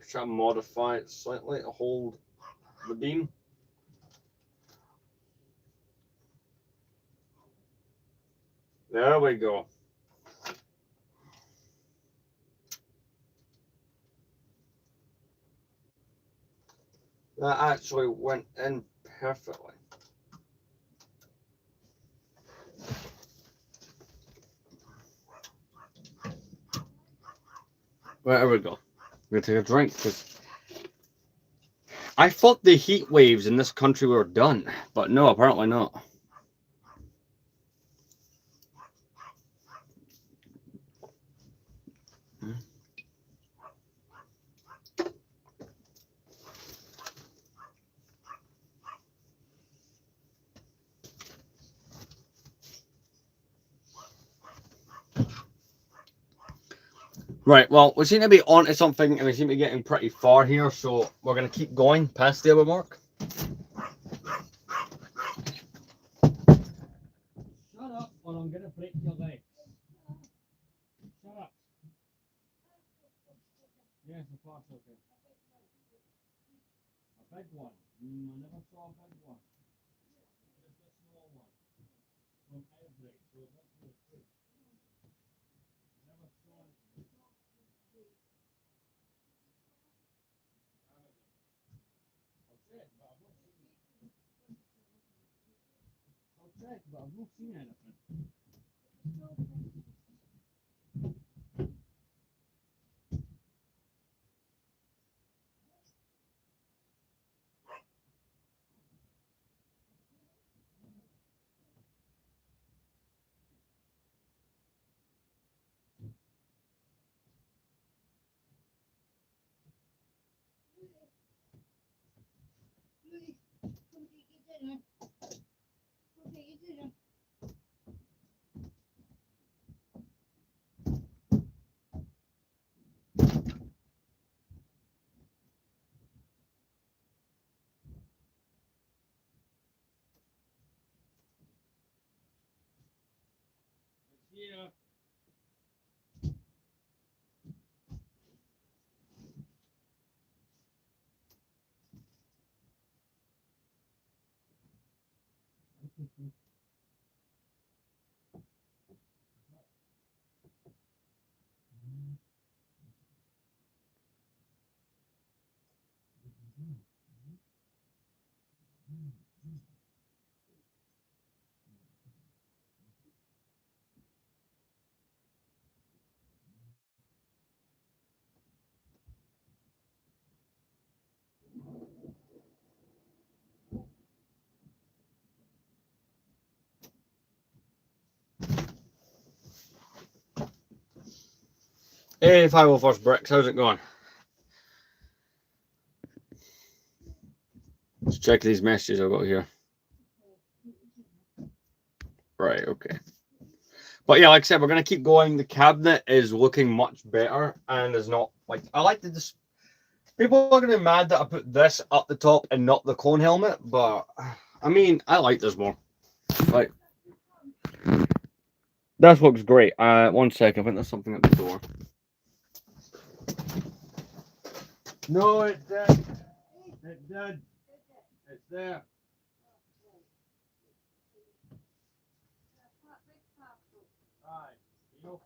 try to modify it slightly to hold the beam. There we go. That actually went in perfectly. Right, there we go. I'm gonna take a drink because I thought the heat waves in this country were done, but no, apparently not. Right, well, we seem to be onto something and we seem to be getting pretty far here, so we're going to keep going past the hour mark. Shut up or I'm going to break your legs. Shut up. Yes, of course, okay. A big one? I never saw a big one. Just a small one. From Everett, so it must be a fruit. Never saw it. I'll check, but I've not seen it. I'll check, but I've not seen anything. Yeah. Hey, 501st Bricks, how's it going? Let's check these messages I've got here. Right, okay. But yeah, like I said, we're going to keep going. The cabinet is looking much better and is not, like, I like to just, people are going to be mad that I put this up the top and not the cone helmet, but I mean, I like this more. Like, that looks great. 1 second, I think there's something at the door. No, it did. It did. It's there. Right. You know,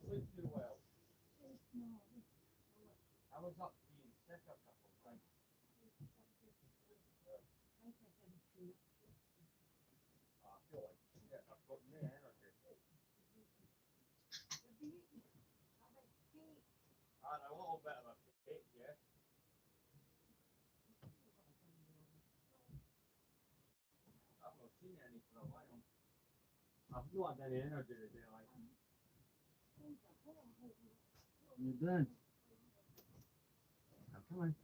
sleep too well. I was up being sick a couple of times. little bit of a fake, yeah. I've not seen any for a while. I've not had any energy today, like. You did? Now, come on.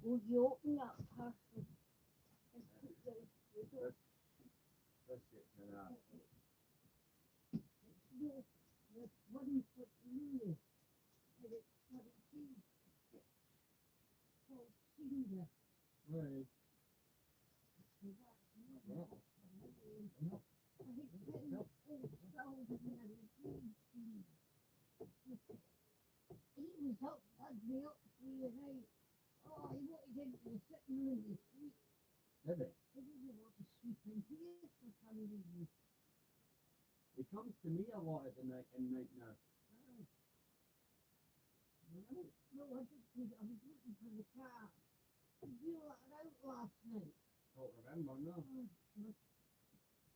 Would you open that parcel and put those with us? Let's get to that. No, there's one for you. And it's 22. Called Cinder. Right. So that's not No. I think it's all sold and everything. He was up, had me up for the night. Oh, he wanted into the sitting room to sleep. Did it? He didn't want to sleep in here for some reason. He comes to me a lot at the night now. No, I didn't think I was looking for the car. Did you let it out last night? Don't remember, no. Oh, God.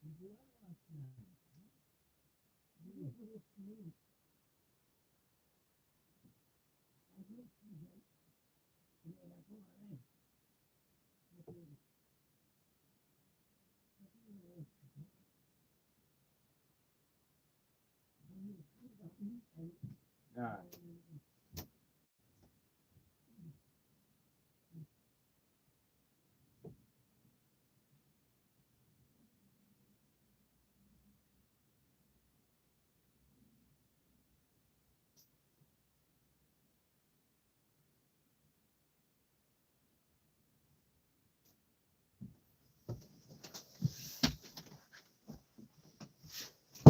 Did you out last night? I don't know what you mean. I don't see it. And then I go around. I do. I do know what you mean. And you put that meat out. Yeah.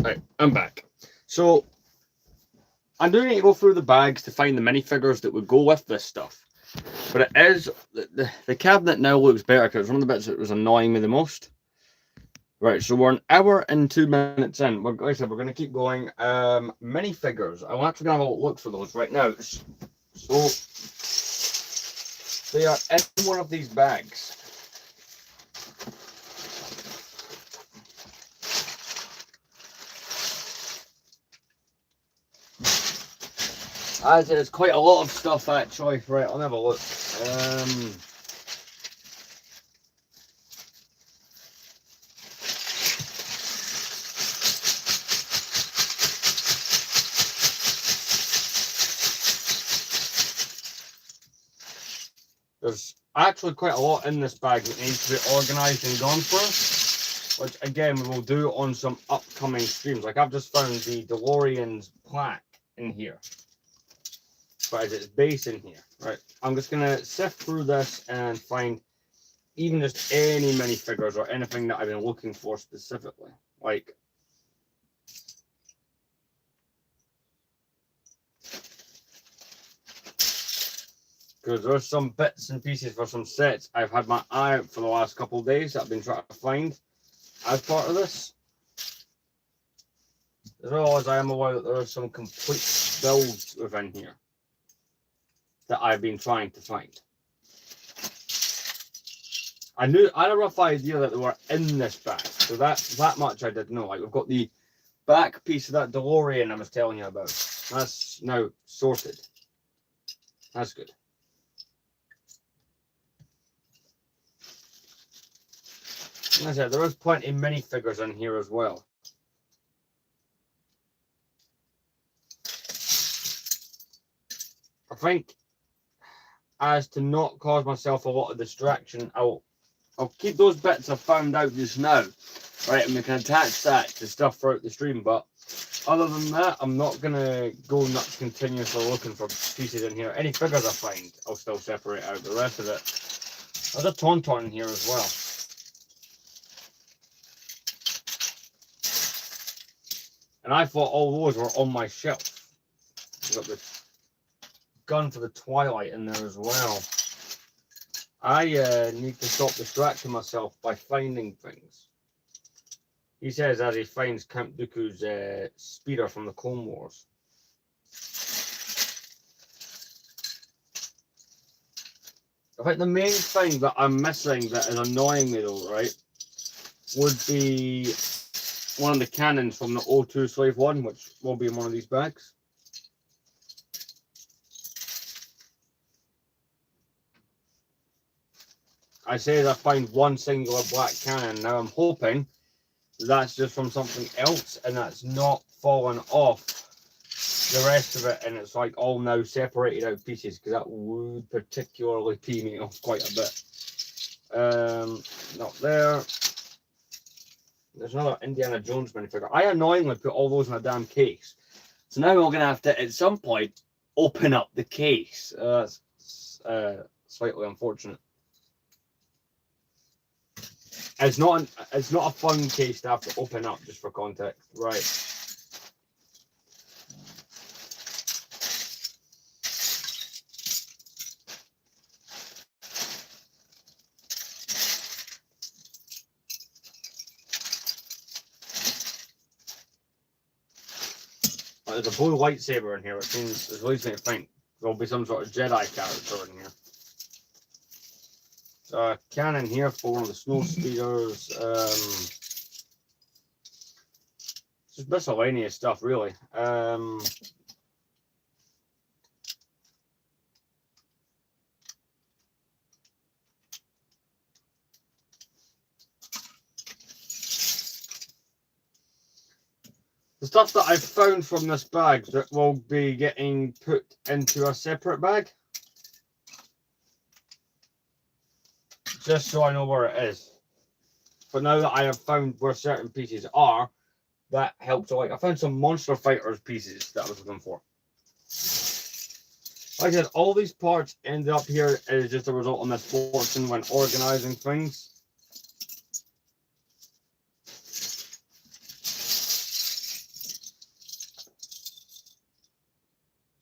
Right, I'm back. So I do need to go through the bags to find the minifigures that would go with this stuff. But it is the cabinet now looks better because one of the bits that was annoying me the most. Right, so we're an hour and 2 minutes in. Like I said, we're going to keep going. Minifigures. I'm actually going to have a look for those right now. So they are in one of these bags. As there's quite a lot of stuff actually. Right, I'll have a look. There's actually quite a lot in this bag that needs to be organised and gone through, which again we will do on some upcoming streams. Like I've just found the DeLorean's plaque in here, but as its base in here. Right, I'm just gonna sift through this and find even just any minifigures or anything that I've been looking for specifically. Like because there's some bits and pieces for some sets I've had my eye out for the last couple of days that I've been trying to find as part of this. As well as I am aware that there are some complete builds within here that I've been trying to find. I had a rough idea that they were in this bag, so that much I did know. Like we've got the back piece of that DeLorean I was telling you about. That's now sorted. That's good. Like I said, there is plenty of minifigures in here as well. I think, as to not cause myself a lot of distraction, I'll keep those bits I found out just now, right? And we can attach that to stuff throughout the stream. But other than that, I'm not gonna go nuts continuously looking for pieces in here. Any figures I find, I'll still separate out. The rest of it, there's a Tauntaun in here as well. And I thought all those were on my shelf. We've got the gun for the Twilight in there as well. I need to stop distracting myself by finding things. He says as he finds Count Dooku's speeder from the Clone Wars. I think the main thing that I'm missing that is annoying me though, right, would be one of the cannons from the O2 Slave 1, which will be in one of these bags. I say that I find one singular black cannon. Now I'm hoping that's just from something else and that's not fallen off the rest of it and it's like all now separated out pieces, because that would particularly pee me off quite a bit. Not there. There's another Indiana Jones minifigure. I annoyingly put all those in a damn case. So now we're going to have to, at some point, open up the case. That's slightly unfortunate. It's not a fun case to have to open up, just for context. Right. There's a blue lightsaber in here, which means it leads me to think there'll be some sort of Jedi character in here. So a cannon here for one of the snow speeders. Just miscellaneous stuff, really. The stuff that I've found from this bag that will be getting put into a separate bag. Just so I know where it is. But now that I have found where certain pieces are, that helps. Like I found some Monster Fighters pieces that I was looking for. Like I said, all these parts ended up here is just a result of misfortune when organizing things.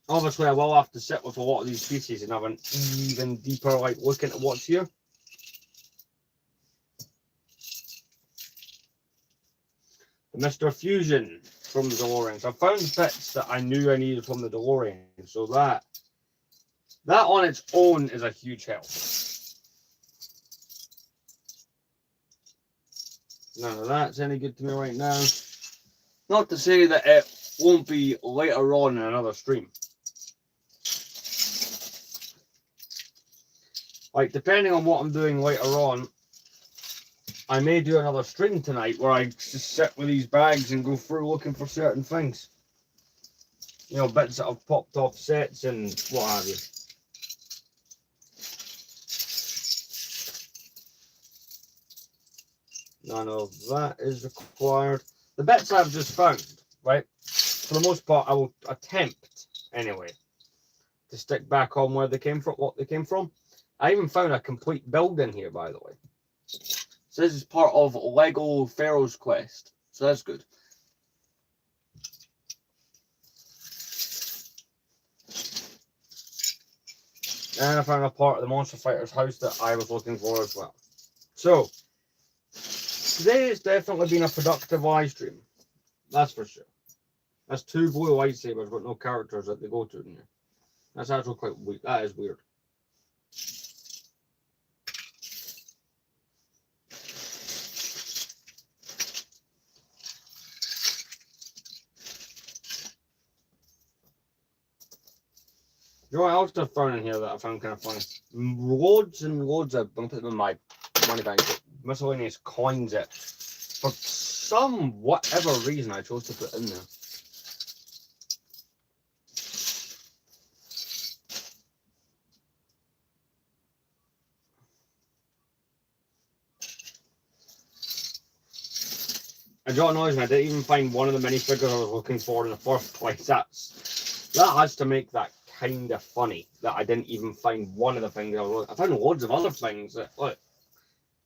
Obviously, I will have to sit with a lot of these pieces and have an even deeper look into what's here. The Mr. Fusion from the DeLorean. So I found bits that I knew I needed from the DeLorean. So that on its own is a huge help. None of that's any good to me right now. Not to say that it won't be later on in another stream. Like, depending on what I'm doing later on, I may do another stream tonight where I just sit with these bags and go through looking for certain things. You know, bits that have popped off sets and what have you. None of that is required. The bits I've just found, right, for the most part, I will attempt, anyway, to stick back on where they came from, what they came from. I even found a complete building here, by the way. So this is part of Lego Pharaoh's Quest. So that's good. And I found a part of the Monster Fighter's house that I was looking for as well. So, today has definitely been a productive live stream. That's for sure. That's 2 blue lightsabers but no characters that they go to in here. That's actually quite weird. That is weird. You know what else I've found in here that I found kind of funny? Loads and loads of, I'm going to put them in my money bag, miscellaneous coins that for some whatever reason I chose to put in there. And what annoys me, I didn't even find one of the minifigures I was looking for in the first place. That has to make that kind of funny that I didn't even find one of the things I was looking. I found loads of other things that, look,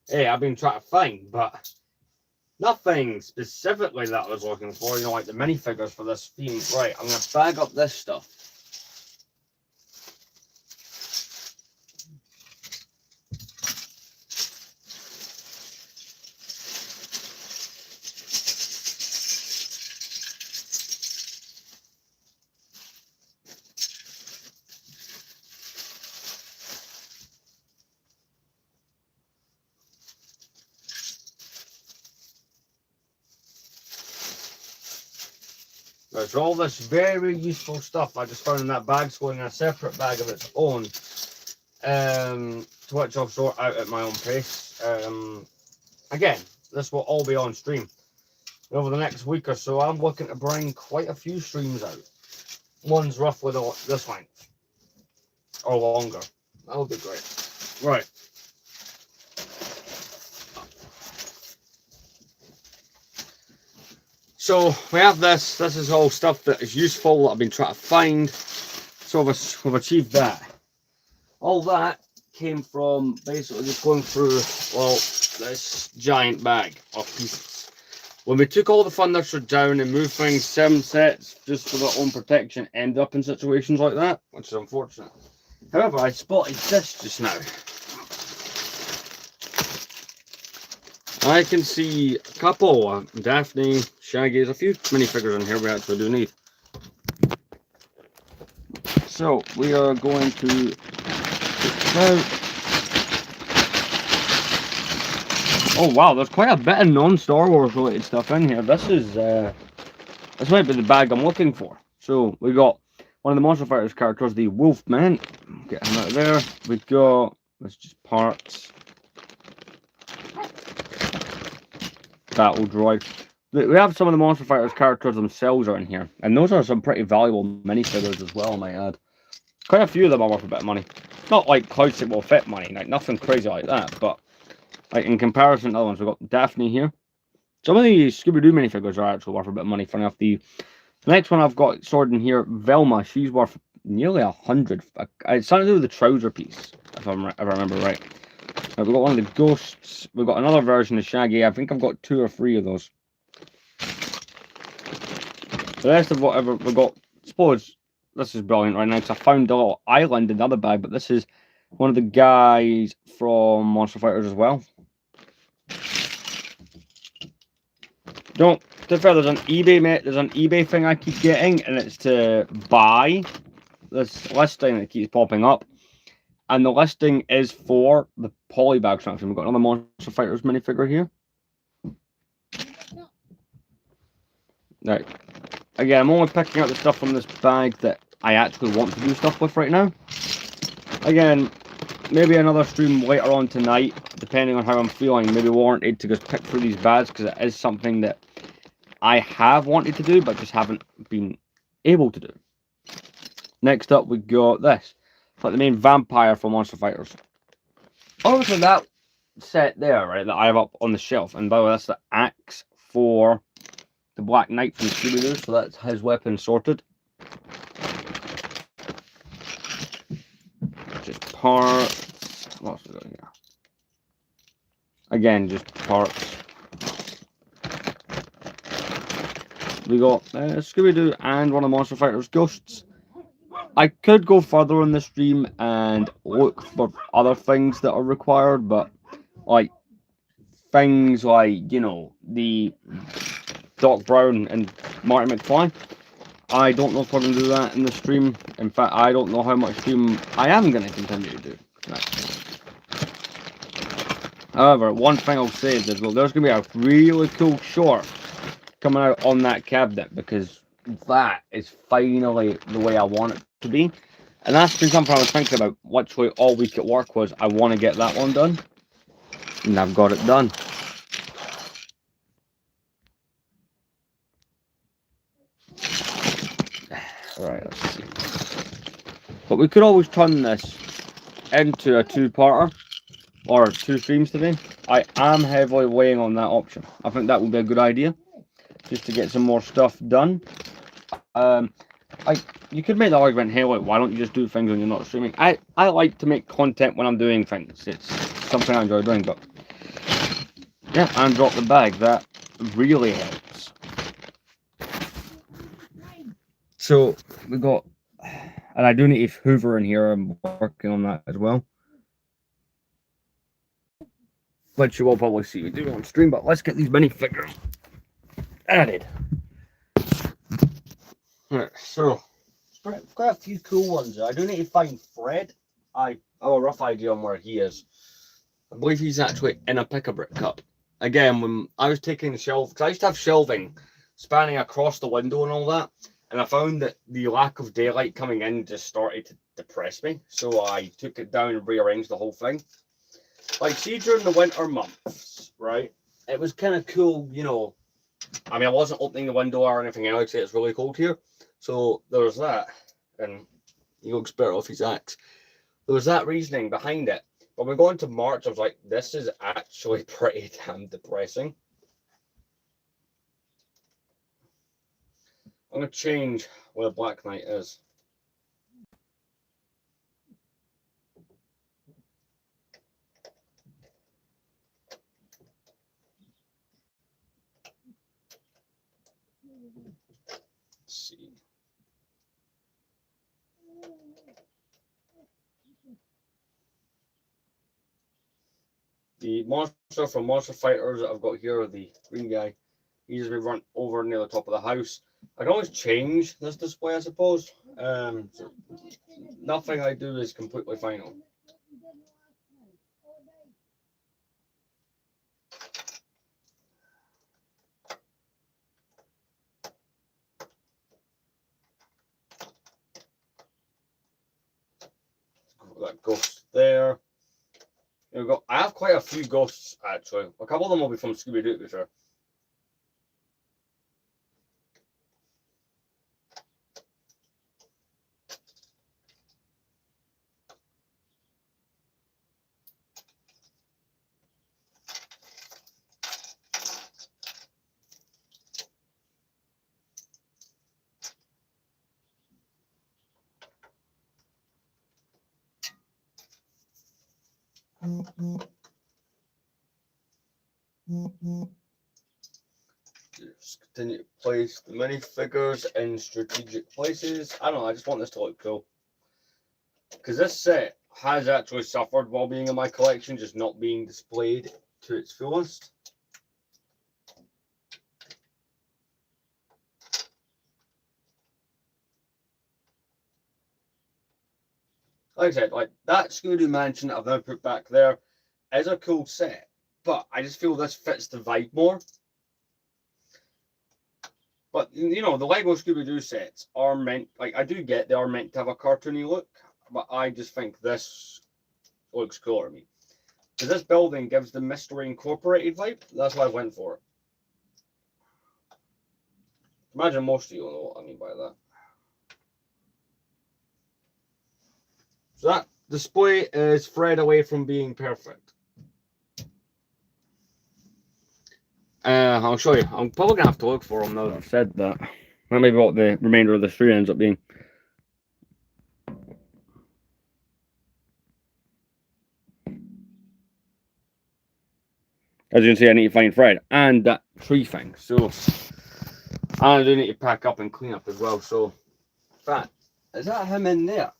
hey, I've been trying to find, but nothing specifically that I was looking for. You know, like the minifigures for this theme. Right, I'm going to bag up this stuff. There's all this very useful stuff I just found in that bag, going in a separate bag of its own, to which I'll sort out at my own pace. Again, this will all be on stream. Over the next week or so, I'm looking to bring quite a few streams out. One's roughly this length, or longer. That would be great. Right. So we have this. This is all stuff that is useful that I've been trying to find. So we've achieved that. All that came from basically just going through, well, this giant bag of pieces. When we took all the furniture down and moved things 7 sets just for their own protection, end up in situations like that, which is unfortunate. However, I spotted this just now. I can see a couple, Daphne, Shaggy, there's a few minifigures in here we actually do need. So, we are going to take this out. Oh wow, there's quite a bit of non-Star Wars related stuff in here. This is, this might be the bag I'm looking for. So, we got one of the Monster Fighters characters, the Wolfman. Get him out of there. We got, that's just parts. Battle droid. We have some of the Monster Fighters characters themselves are in here, and those are some pretty valuable minifigures as well, I might add. Quite a few of them are worth a bit of money. Not like Cloud will fit money, like nothing crazy like that, but like in comparison to other ones, we've got Daphne here. Some of these Scooby-Doo minifigures are actually worth a bit of money. Funny enough, the next one I've got sorted in here, Velma, she's worth nearly 100. It's something to do with the trouser piece, if I remember right. We've got one of the ghosts. We've got another version of Shaggy. I think I've got 2 or 3 of those. The rest of whatever we've got, I suppose this is brilliant right now because I found a little island in the other bag, but this is one of the guys from Monster Fighters as well. To be fair, there's an eBay thing I keep getting, and it's to buy this listing that keeps popping up. And the listing is for the polybag section. We've got another Monster Fighters minifigure here. Right. Again, I'm only picking out the stuff from this bag that I actually want to do stuff with right now. Again, maybe another stream later on tonight, depending on how I'm feeling, maybe warranted to just pick through these bags, because it is something that I have wanted to do, but just haven't been able to do. Next up, we got this. Like the main vampire for Monster Fighters. Obviously that set there, right, that I have up on the shelf, and by the way, that's the axe for the Black Knight from Scooby-Doo, so that's his weapon sorted. Just parts. What else we got here? Again, just parts. We got Scooby-Doo and one of the Monster Fighters ghosts. I could go further on the stream and look for other things that are required, but like things like, you know, the Doc Brown and Marty McFly, I don't know if we're going to do that in the stream. In fact, I don't know how much stream I am going to continue to do. Right. However, one thing I'll say is, well, there's going to be a really cool short coming out on that cabinet, because that is finally the way I want it to be. And that's been something I was thinking about literally all week at work, was I want to get that one done. And I've got it done. Right, let's see. But we could always turn this into a 2-parter, or 2 streams today. I am heavily weighing on that option. I think that would be a good idea, just to get some more stuff done. You could make the argument, hey, like, why don't you just do things when you're not streaming? I like to make content when I'm doing things. It's something I enjoy doing, but yeah, and drop the bag. That really helps. So we got, and I do need to hoover in here. I'm working on that as well, which you will probably see me do on stream. But let's get these minifigures added. Right, so quite a few cool ones. I do need to find Fred. I have a rough idea on where he is. I believe he's actually in a pick-a-brick cup. Again, when I was taking the shelf, because I used to have shelving spanning across the window and all that. And I found that the lack of daylight coming in just started to depress me. So I took it down and rearranged the whole thing. Like, see, during the winter months, right? It was kind of cool, you know. I mean, I wasn't opening the window or anything else. It's really cold here. So there was that. And he looks better off his axe. There was that reasoning behind it. But when we go into March, I was like, this is actually pretty damn depressing. I'm going to change where the Black Knight is. Let's see. The monster from Monster Fighters that I've got here, the green guy, he's been run over near the top of the house. I can always change this display, I suppose. So nothing I do is completely final. That ghost there. We've got, I have quite a few ghosts actually. A couple of them will be from Scooby Doo, to be fair. Just continue to place the minifigures in strategic places. I don't know, I just want this to look cool. Because this set has actually suffered while being in my collection, just not being displayed to its fullest. Like I said, like that Scooby-Doo mansion I've now put back there is a cool set, but I just feel this fits the vibe more. But you know, the Lego Scooby-Doo sets are meant, like, I do get they are meant to have a cartoony look, but I just think this looks cooler to me. Because this building gives the Mystery Incorporated vibe. That's why I went for it. Imagine most of you know what I mean by that. So that display is frayed away from being perfect. I'll show you. I'm probably gonna have to look for them now that I've said that. That may be what the remainder of the tree ends up being. As you can see, I need to find Fred and that tree thing. So I do need to pack up and clean up as well. So, in fact, is that him in there?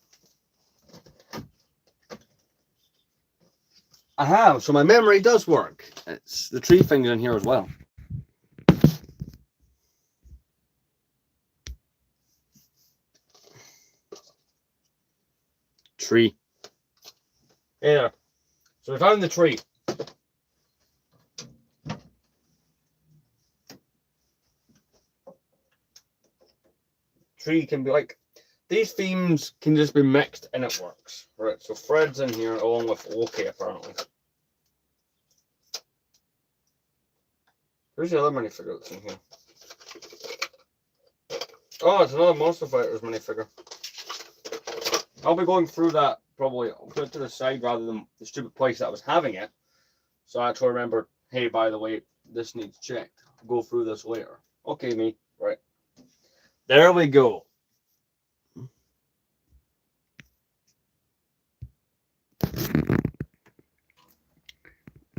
I have. So my memory does work. It's the tree things in here as well. Tree. There. So we found the tree. Tree can be like, these themes can just be mixed and it works. Right, so Fred's in here along with Loki apparently. Where's the other minifigure that's in here? Oh, it's another Monster Fighters minifigure. I'll be going through that probably. I'll put it to the side rather than the stupid place that I was having it. So I actually remember, hey, by the way, this needs checked. I'll go through this later. Okay, me. Right. There we go.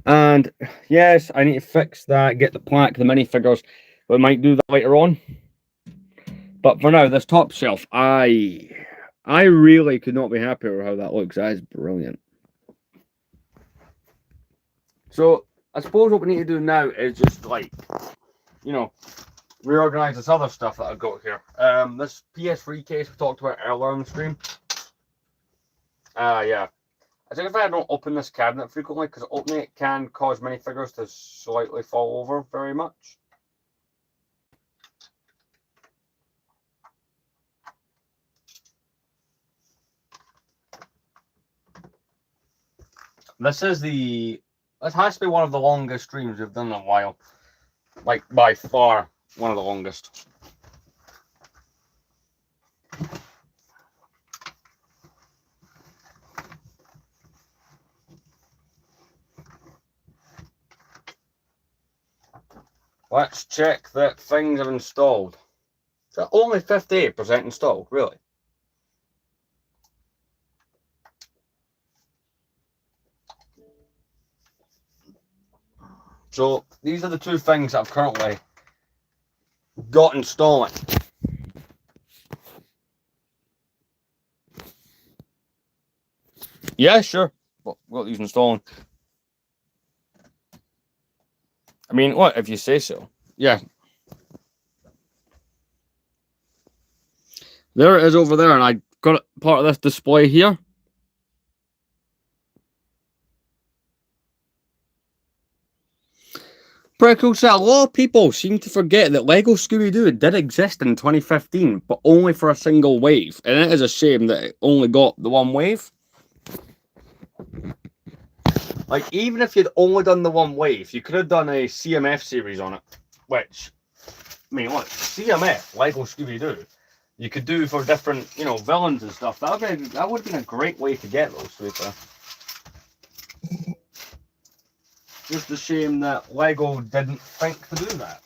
And yes, I need to fix that, get the plaque, the minifigures. We might do that later on. But for now, this top shelf, I really could not be happier with how that looks. That is brilliant. So I suppose what we need to do now is just, like, you know, reorganize this other stuff that I've got here. This PS3 case we talked about earlier on the stream. Yeah. I think if I don't open this cabinet frequently, because opening it can cause minifigures to slightly fall over very much. This is the. This has to be one of the longest streams we've done in a while. Like, by far, one of the longest. Let's check that things are installed. So only 58% installed, really. So these are the two things that I've currently got installing. Yeah, sure. Well, got these installing. I mean, what if you say so? Yeah. There it is over there, and I got part of this display here. Pretty cool set. A lot of people seem to forget that Lego Scooby-Doo did exist in 2015, but only for a single wave. And it is a shame that it only got the one wave. Like, even if you'd only done the one wave, you could have done a CMF series on it. Which, I mean, look, CMF, Lego Scooby-Doo, you could do for different, you know, villains and stuff. That would have been a great way to get those, to be fair. Just a shame that Lego didn't think to do that.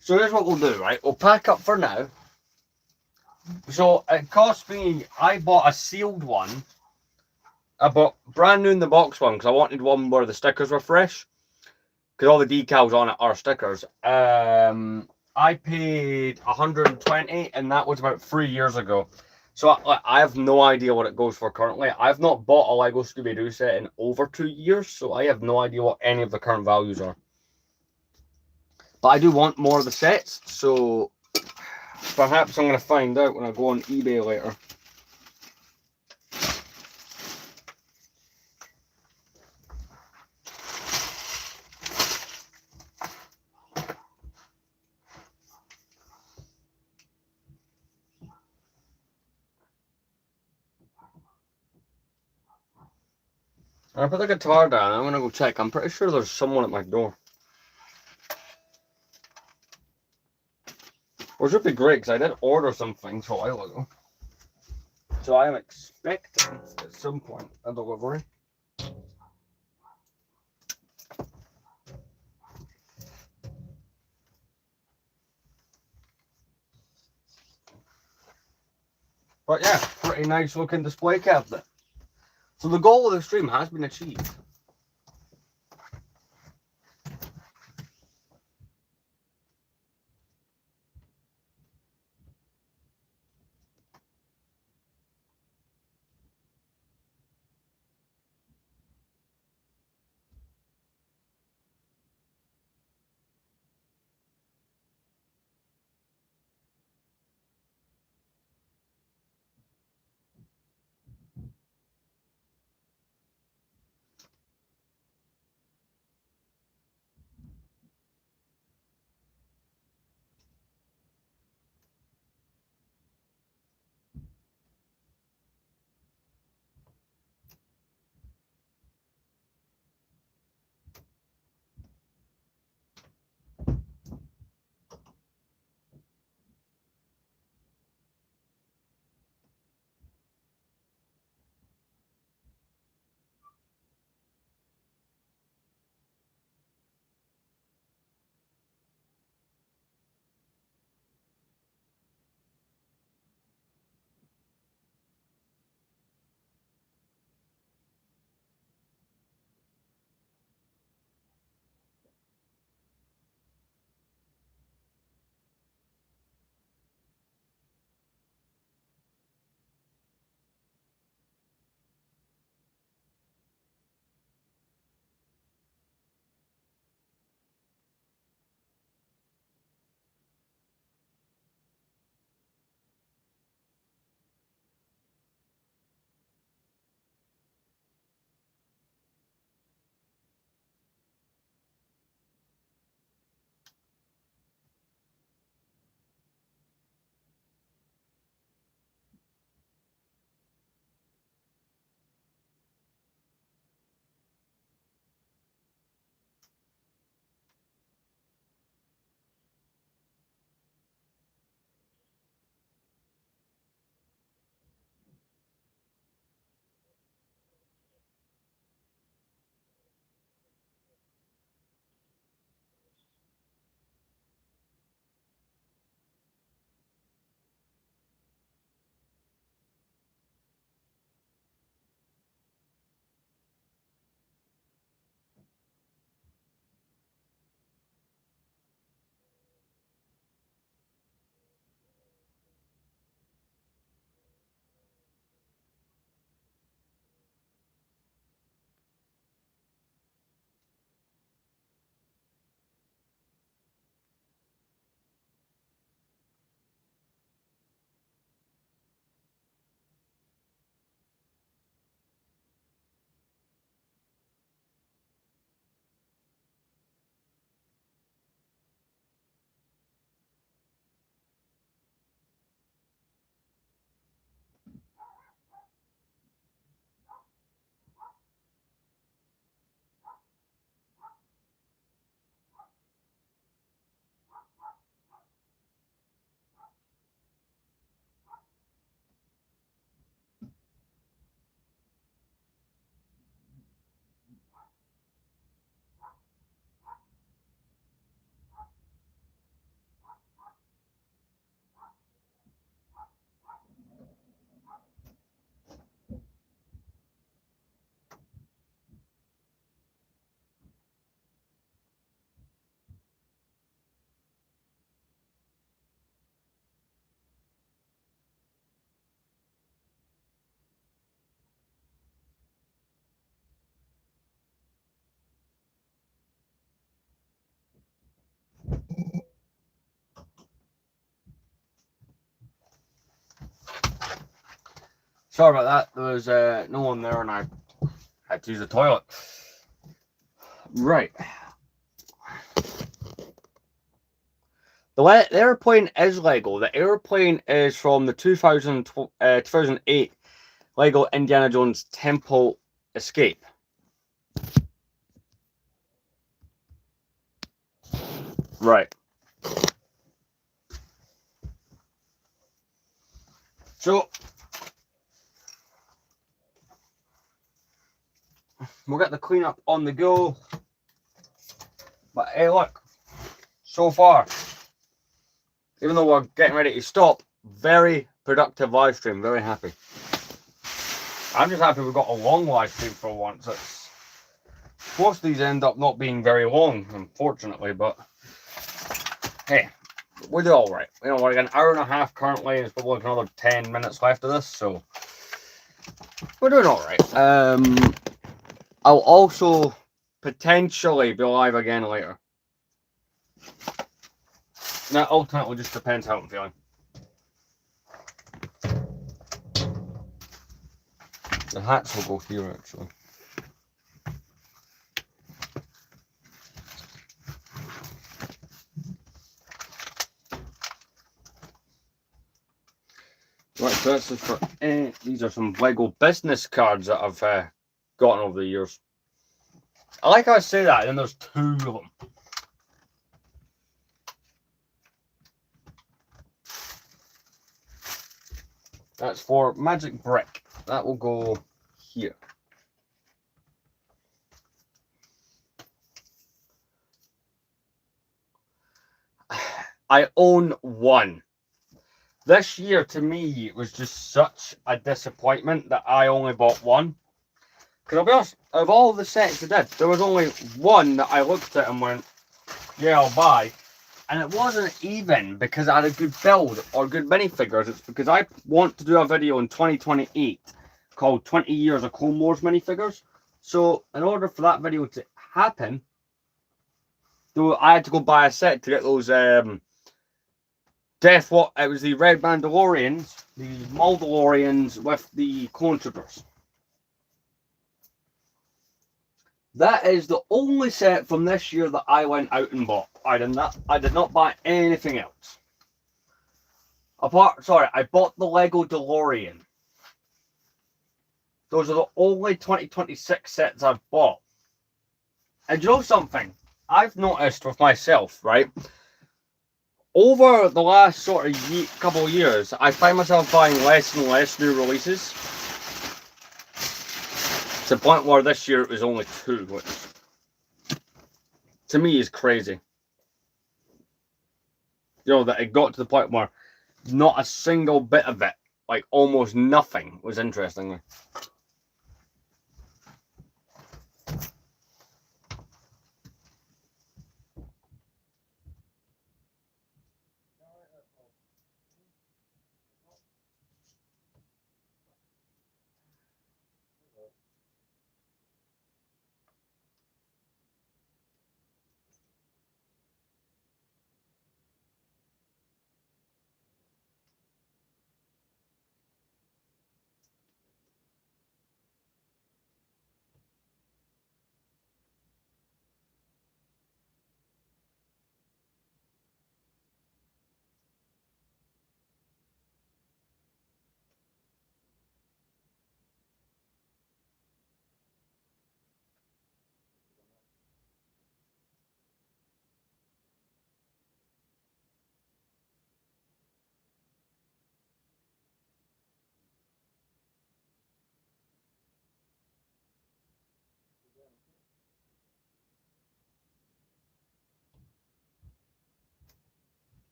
So here's what we'll do, right? We'll pack up for now. So it cost me, I bought a sealed one. I bought brand new in the box one because I wanted one where the stickers were fresh. Because all the decals on it are stickers. I paid 120 and that was about 3 years ago. So I have no idea what it goes for currently. I've not bought a Lego Scooby-Doo set in over 2 years, so I have no idea what any of the current values are. But I do want more of the sets, so perhaps I'm going to find out when I go on eBay later. I put the guitar down. I'm gonna go check. I'm pretty sure there's someone at my door. Which would be great because I did order some things a while ago. So I am expecting at some point a delivery. But yeah, pretty nice looking display cabinet. So the goal of the stream has been achieved. Sorry about that. There was no one there and I had to use the toilet. Right. The airplane is Lego. The airplane is from the 2008 Lego Indiana Jones Temple Escape. Right. So we'll get the cleanup on the go. But hey, look, so far, even though we're getting ready to stop, very productive live stream. Very happy. I'm just happy we've got a long live stream for once. Most of these end up not being very long, unfortunately, but hey, we do all right. You know, we're like an hour and a half currently, and it's probably like another 10 minutes left of this, so we're doing all right. I'll also potentially be live again later. Now, ultimately, just depends how I'm feeling. The hats will go here, actually. Right, so this is for these are some Lego business cards that I've gotten over the years. I like how I say that, and then there's 2 of them. That's for Magic Brick. That will go here. I own 1. This year, to me, it was just such a disappointment that I only bought 1. Because I'll be honest, of all the sets I did, there was only 1 that I looked at and went, yeah, I'll buy. And it wasn't even because I had a good build or good minifigures. It's because I want to do a video in 2028 called 20 Years of Clone Wars minifigures. So, in order for that video to happen, I had to go buy a set to get those it was the Red Mandalorians, the Mandalorians with the Clone Troopers. That is the only set from this year that I went out and bought. I did not buy anything else. I bought the Lego DeLorean. Those are the only 2026 sets I've bought. And you know something? I've noticed with myself, right? Over the last sort of couple of years, I find myself buying less and less new releases. To the point where this year it was only 2, which to me is crazy. You know, that it got to the point where not a single bit of it, like almost nothing, was interesting.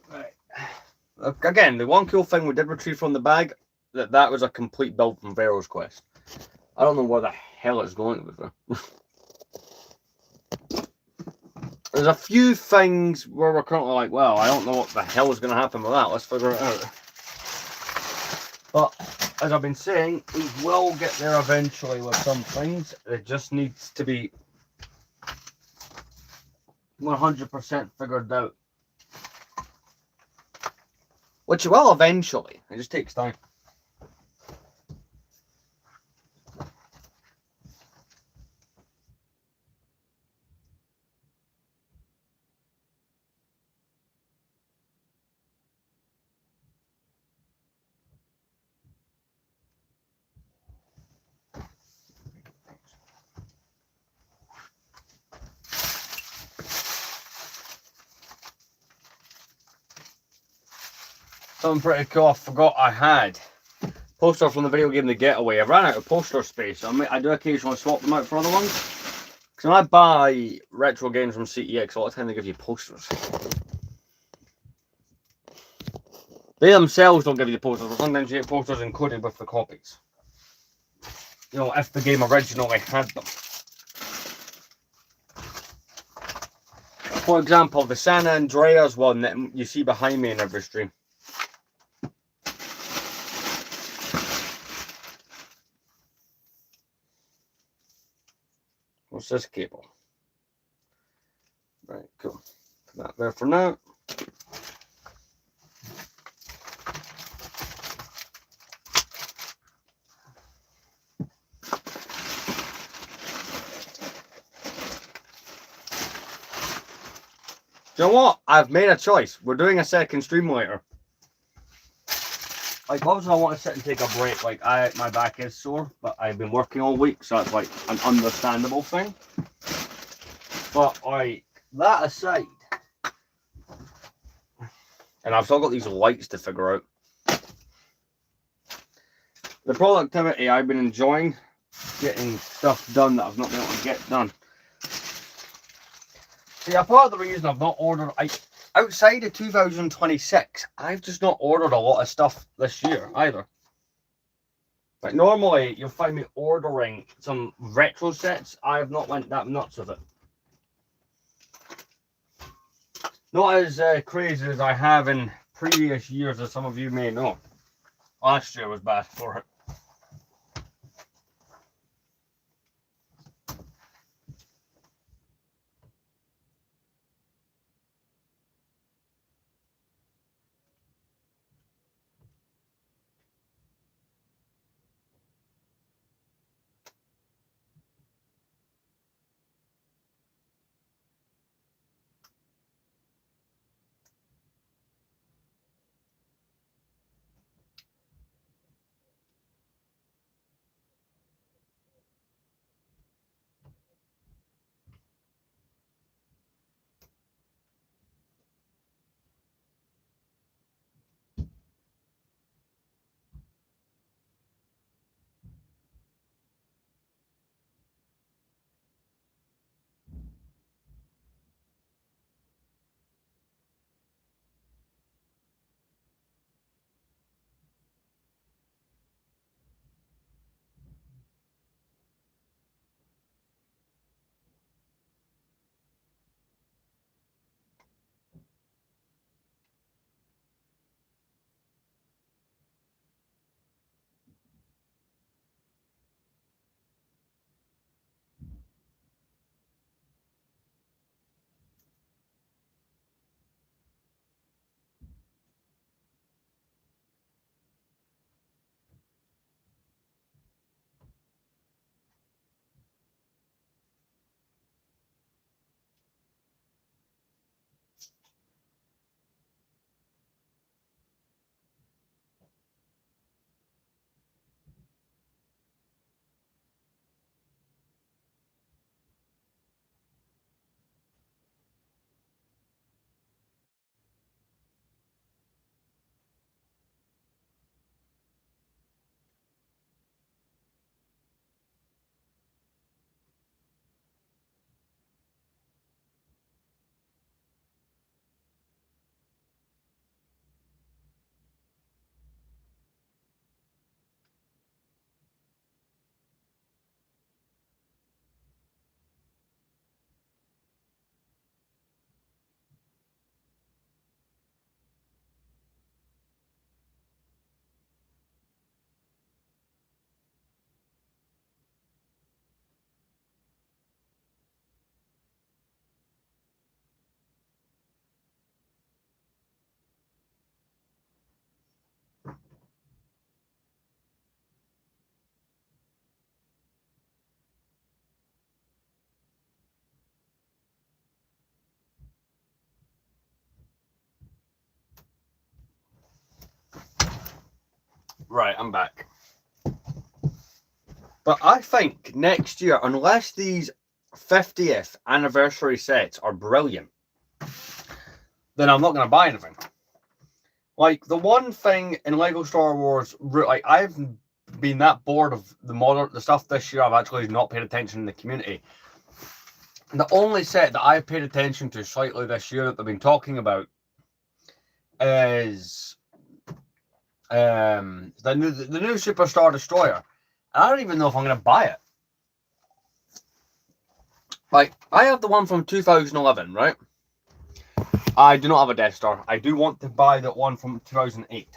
Right. Again, the one cool thing we did retrieve from the bag, that was a complete build from Pharaoh's Quest. I don't know where the hell it's going with her. There's a few things where we're currently like, well, I don't know what the hell is going to happen with that. Let's figure it out. But as I've been saying, we will get there eventually with some things. It just needs to be 100% figured out. which it will eventually. It just takes time. Something pretty cool I forgot I had. Poster from the video game The Getaway. I ran out of poster space, so I do occasionally swap them out for other ones. Because when I buy retro games from CEX, a lot of time they give you posters. They themselves don't give you the posters, but sometimes you get posters included with the copies. You know, if the game originally had them. For example, the San Andreas one that you see behind me in every stream. What's this cable? Right, cool. Put that there for now. Do you know what? I've made a choice. We're doing a second stream later. Like, obviously I want to sit and take a break. Like, my back is sore, but I've been working all week, so it's like an understandable thing. But like, that aside, and I've still got these lights to figure out. The productivity I've been enjoying, getting stuff done that I've not been able to get done. See, a part of the reason I've not ordered, outside of 2026, I've just not ordered a lot of stuff this year either. Like, normally you'll find me ordering some retro sets. I have not went that nuts with it. Not as crazy as I have in previous years, as some of you may know. Last year was bad for it. Right, I'm back. But I think next year, unless these 50th anniversary sets are brilliant, then I'm not going to buy anything. Like, the one thing in Lego Star Wars, like, I've been that bored of the stuff this year, I've actually not paid attention in the community. And the only set that I've paid attention to slightly this year that they've been talking about is the new Superstar Destroyer. And I don't even know if I'm going to buy it. Like, I have the one from 2011, right? I do not have a Death Star. I do want to buy that one from 2008.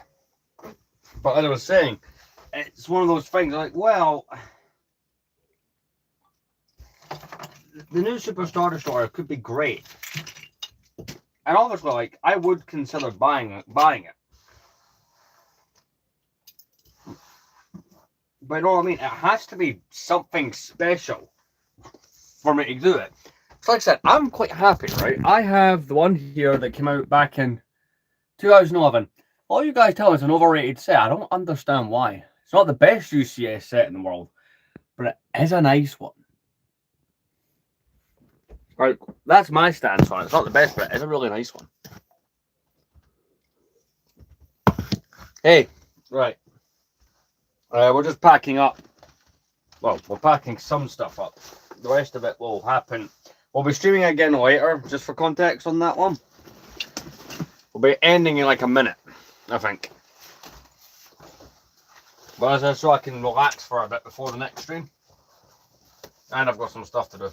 But as I was saying, it's one of those things like, well, the new Superstar Destroyer could be great. And obviously, like, I would consider buying it. But you know what I mean? It has to be something special for me to do it. So like I said, I'm quite happy, right? I have the one here that came out back in 2011. All you guys tell me it's an overrated set. I don't understand why. It's not the best UCS set in the world, but it is a nice one. Right, that's my stance on it. It's not the best, but it is a really nice one. Hey, right. We're just packing up. Well, we're packing some stuff up. The rest of it will happen. We'll be streaming again later, just for context on that one. We'll be ending in like a minute, I think. But that's so I can relax for a bit before the next stream. And I've got some stuff to do.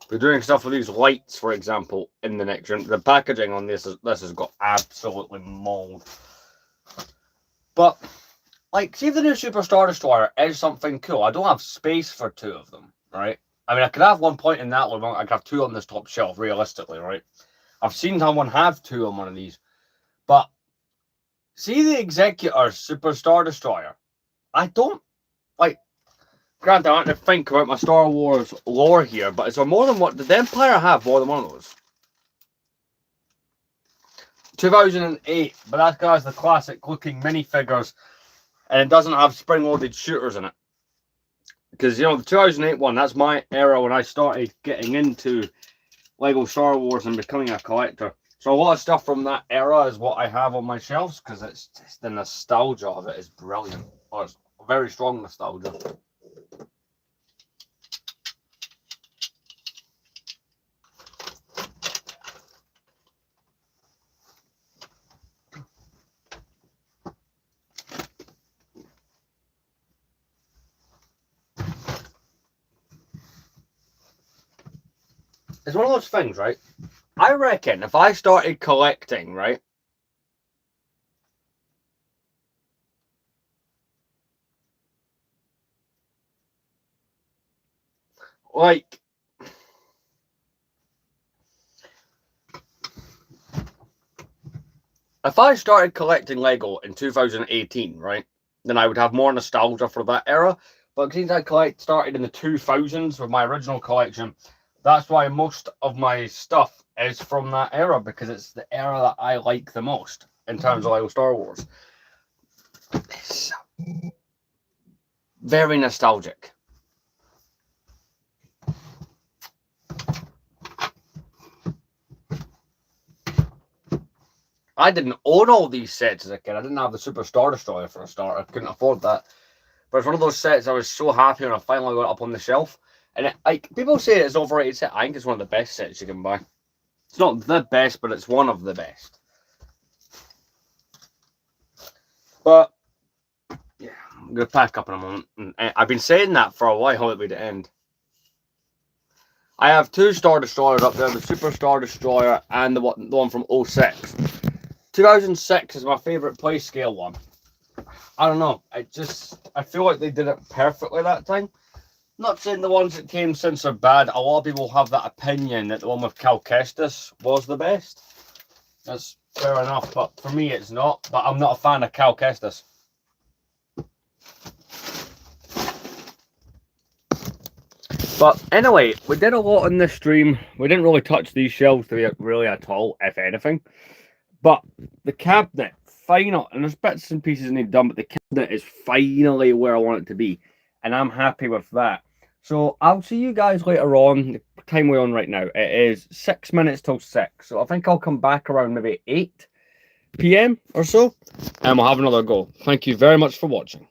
We're doing stuff with these lights, for example, in the next room. The packaging on this has got absolutely mold. But, like, see if the new Superstar Destroyer is something cool. I don't have space for two of them, right? I mean, I could have one point in that one. I could have two on this top shelf, realistically, right? I've seen someone have two on one of these. But, see the Executor Superstar Destroyer? I don't, like... Granted, I want to think about my Star Wars lore here, but is there more than one? Did the Empire have more than one of those? 2008, but that's because the classic looking minifigures, and it doesn't have spring-loaded shooters in it. Because, you know, the 2008 one, that's my era when I started getting into Lego Star Wars and becoming a collector. So a lot of stuff from that era is what I have on my shelves, because it's just the nostalgia of it is brilliant. Oh, it's very strong nostalgia. It's one of those things, right? I reckon if I started collecting, right? Like, if I started collecting Lego in 2018, right, then I would have more nostalgia for that era. But since I started in the 2000s with my original collection, that's why most of my stuff is from that era, because it's the era that I like the most in terms of Lego Star Wars. It's very nostalgic. I didn't own all these sets as a kid. I didn't have the Superstar Destroyer for a start. I couldn't afford that. But it's one of those sets I was so happy when I finally got it up on the shelf. And like people say it's an overrated set. I think it's one of the best sets you can buy. It's not the best, but it's one of the best. But yeah, I'm gonna pack up in a moment. And I've been saying that for a while at the end. I have two Star Destroyers up there: the Superstar Destroyer and the one from 06. 2006 is my favorite play scale one. I don't know. I feel like they did it perfectly that time. Not saying the ones that came since are bad. A lot of people have that opinion that the one with Cal Kestis was the best. That's fair enough, but for me it's not. But I'm not a fan of Cal Kestis. But anyway, we did a lot in this stream. We didn't really touch these shelves really at all, if anything. But the cabinet, final, and there's bits and pieces need done, but the cabinet is finally where I want it to be. And I'm happy with that. So I'll see you guys later on. The time we're on right now, it is 6 minutes till 6. So I think I'll come back around maybe 8 p.m. or so, and we'll have another go. Thank you very much for watching.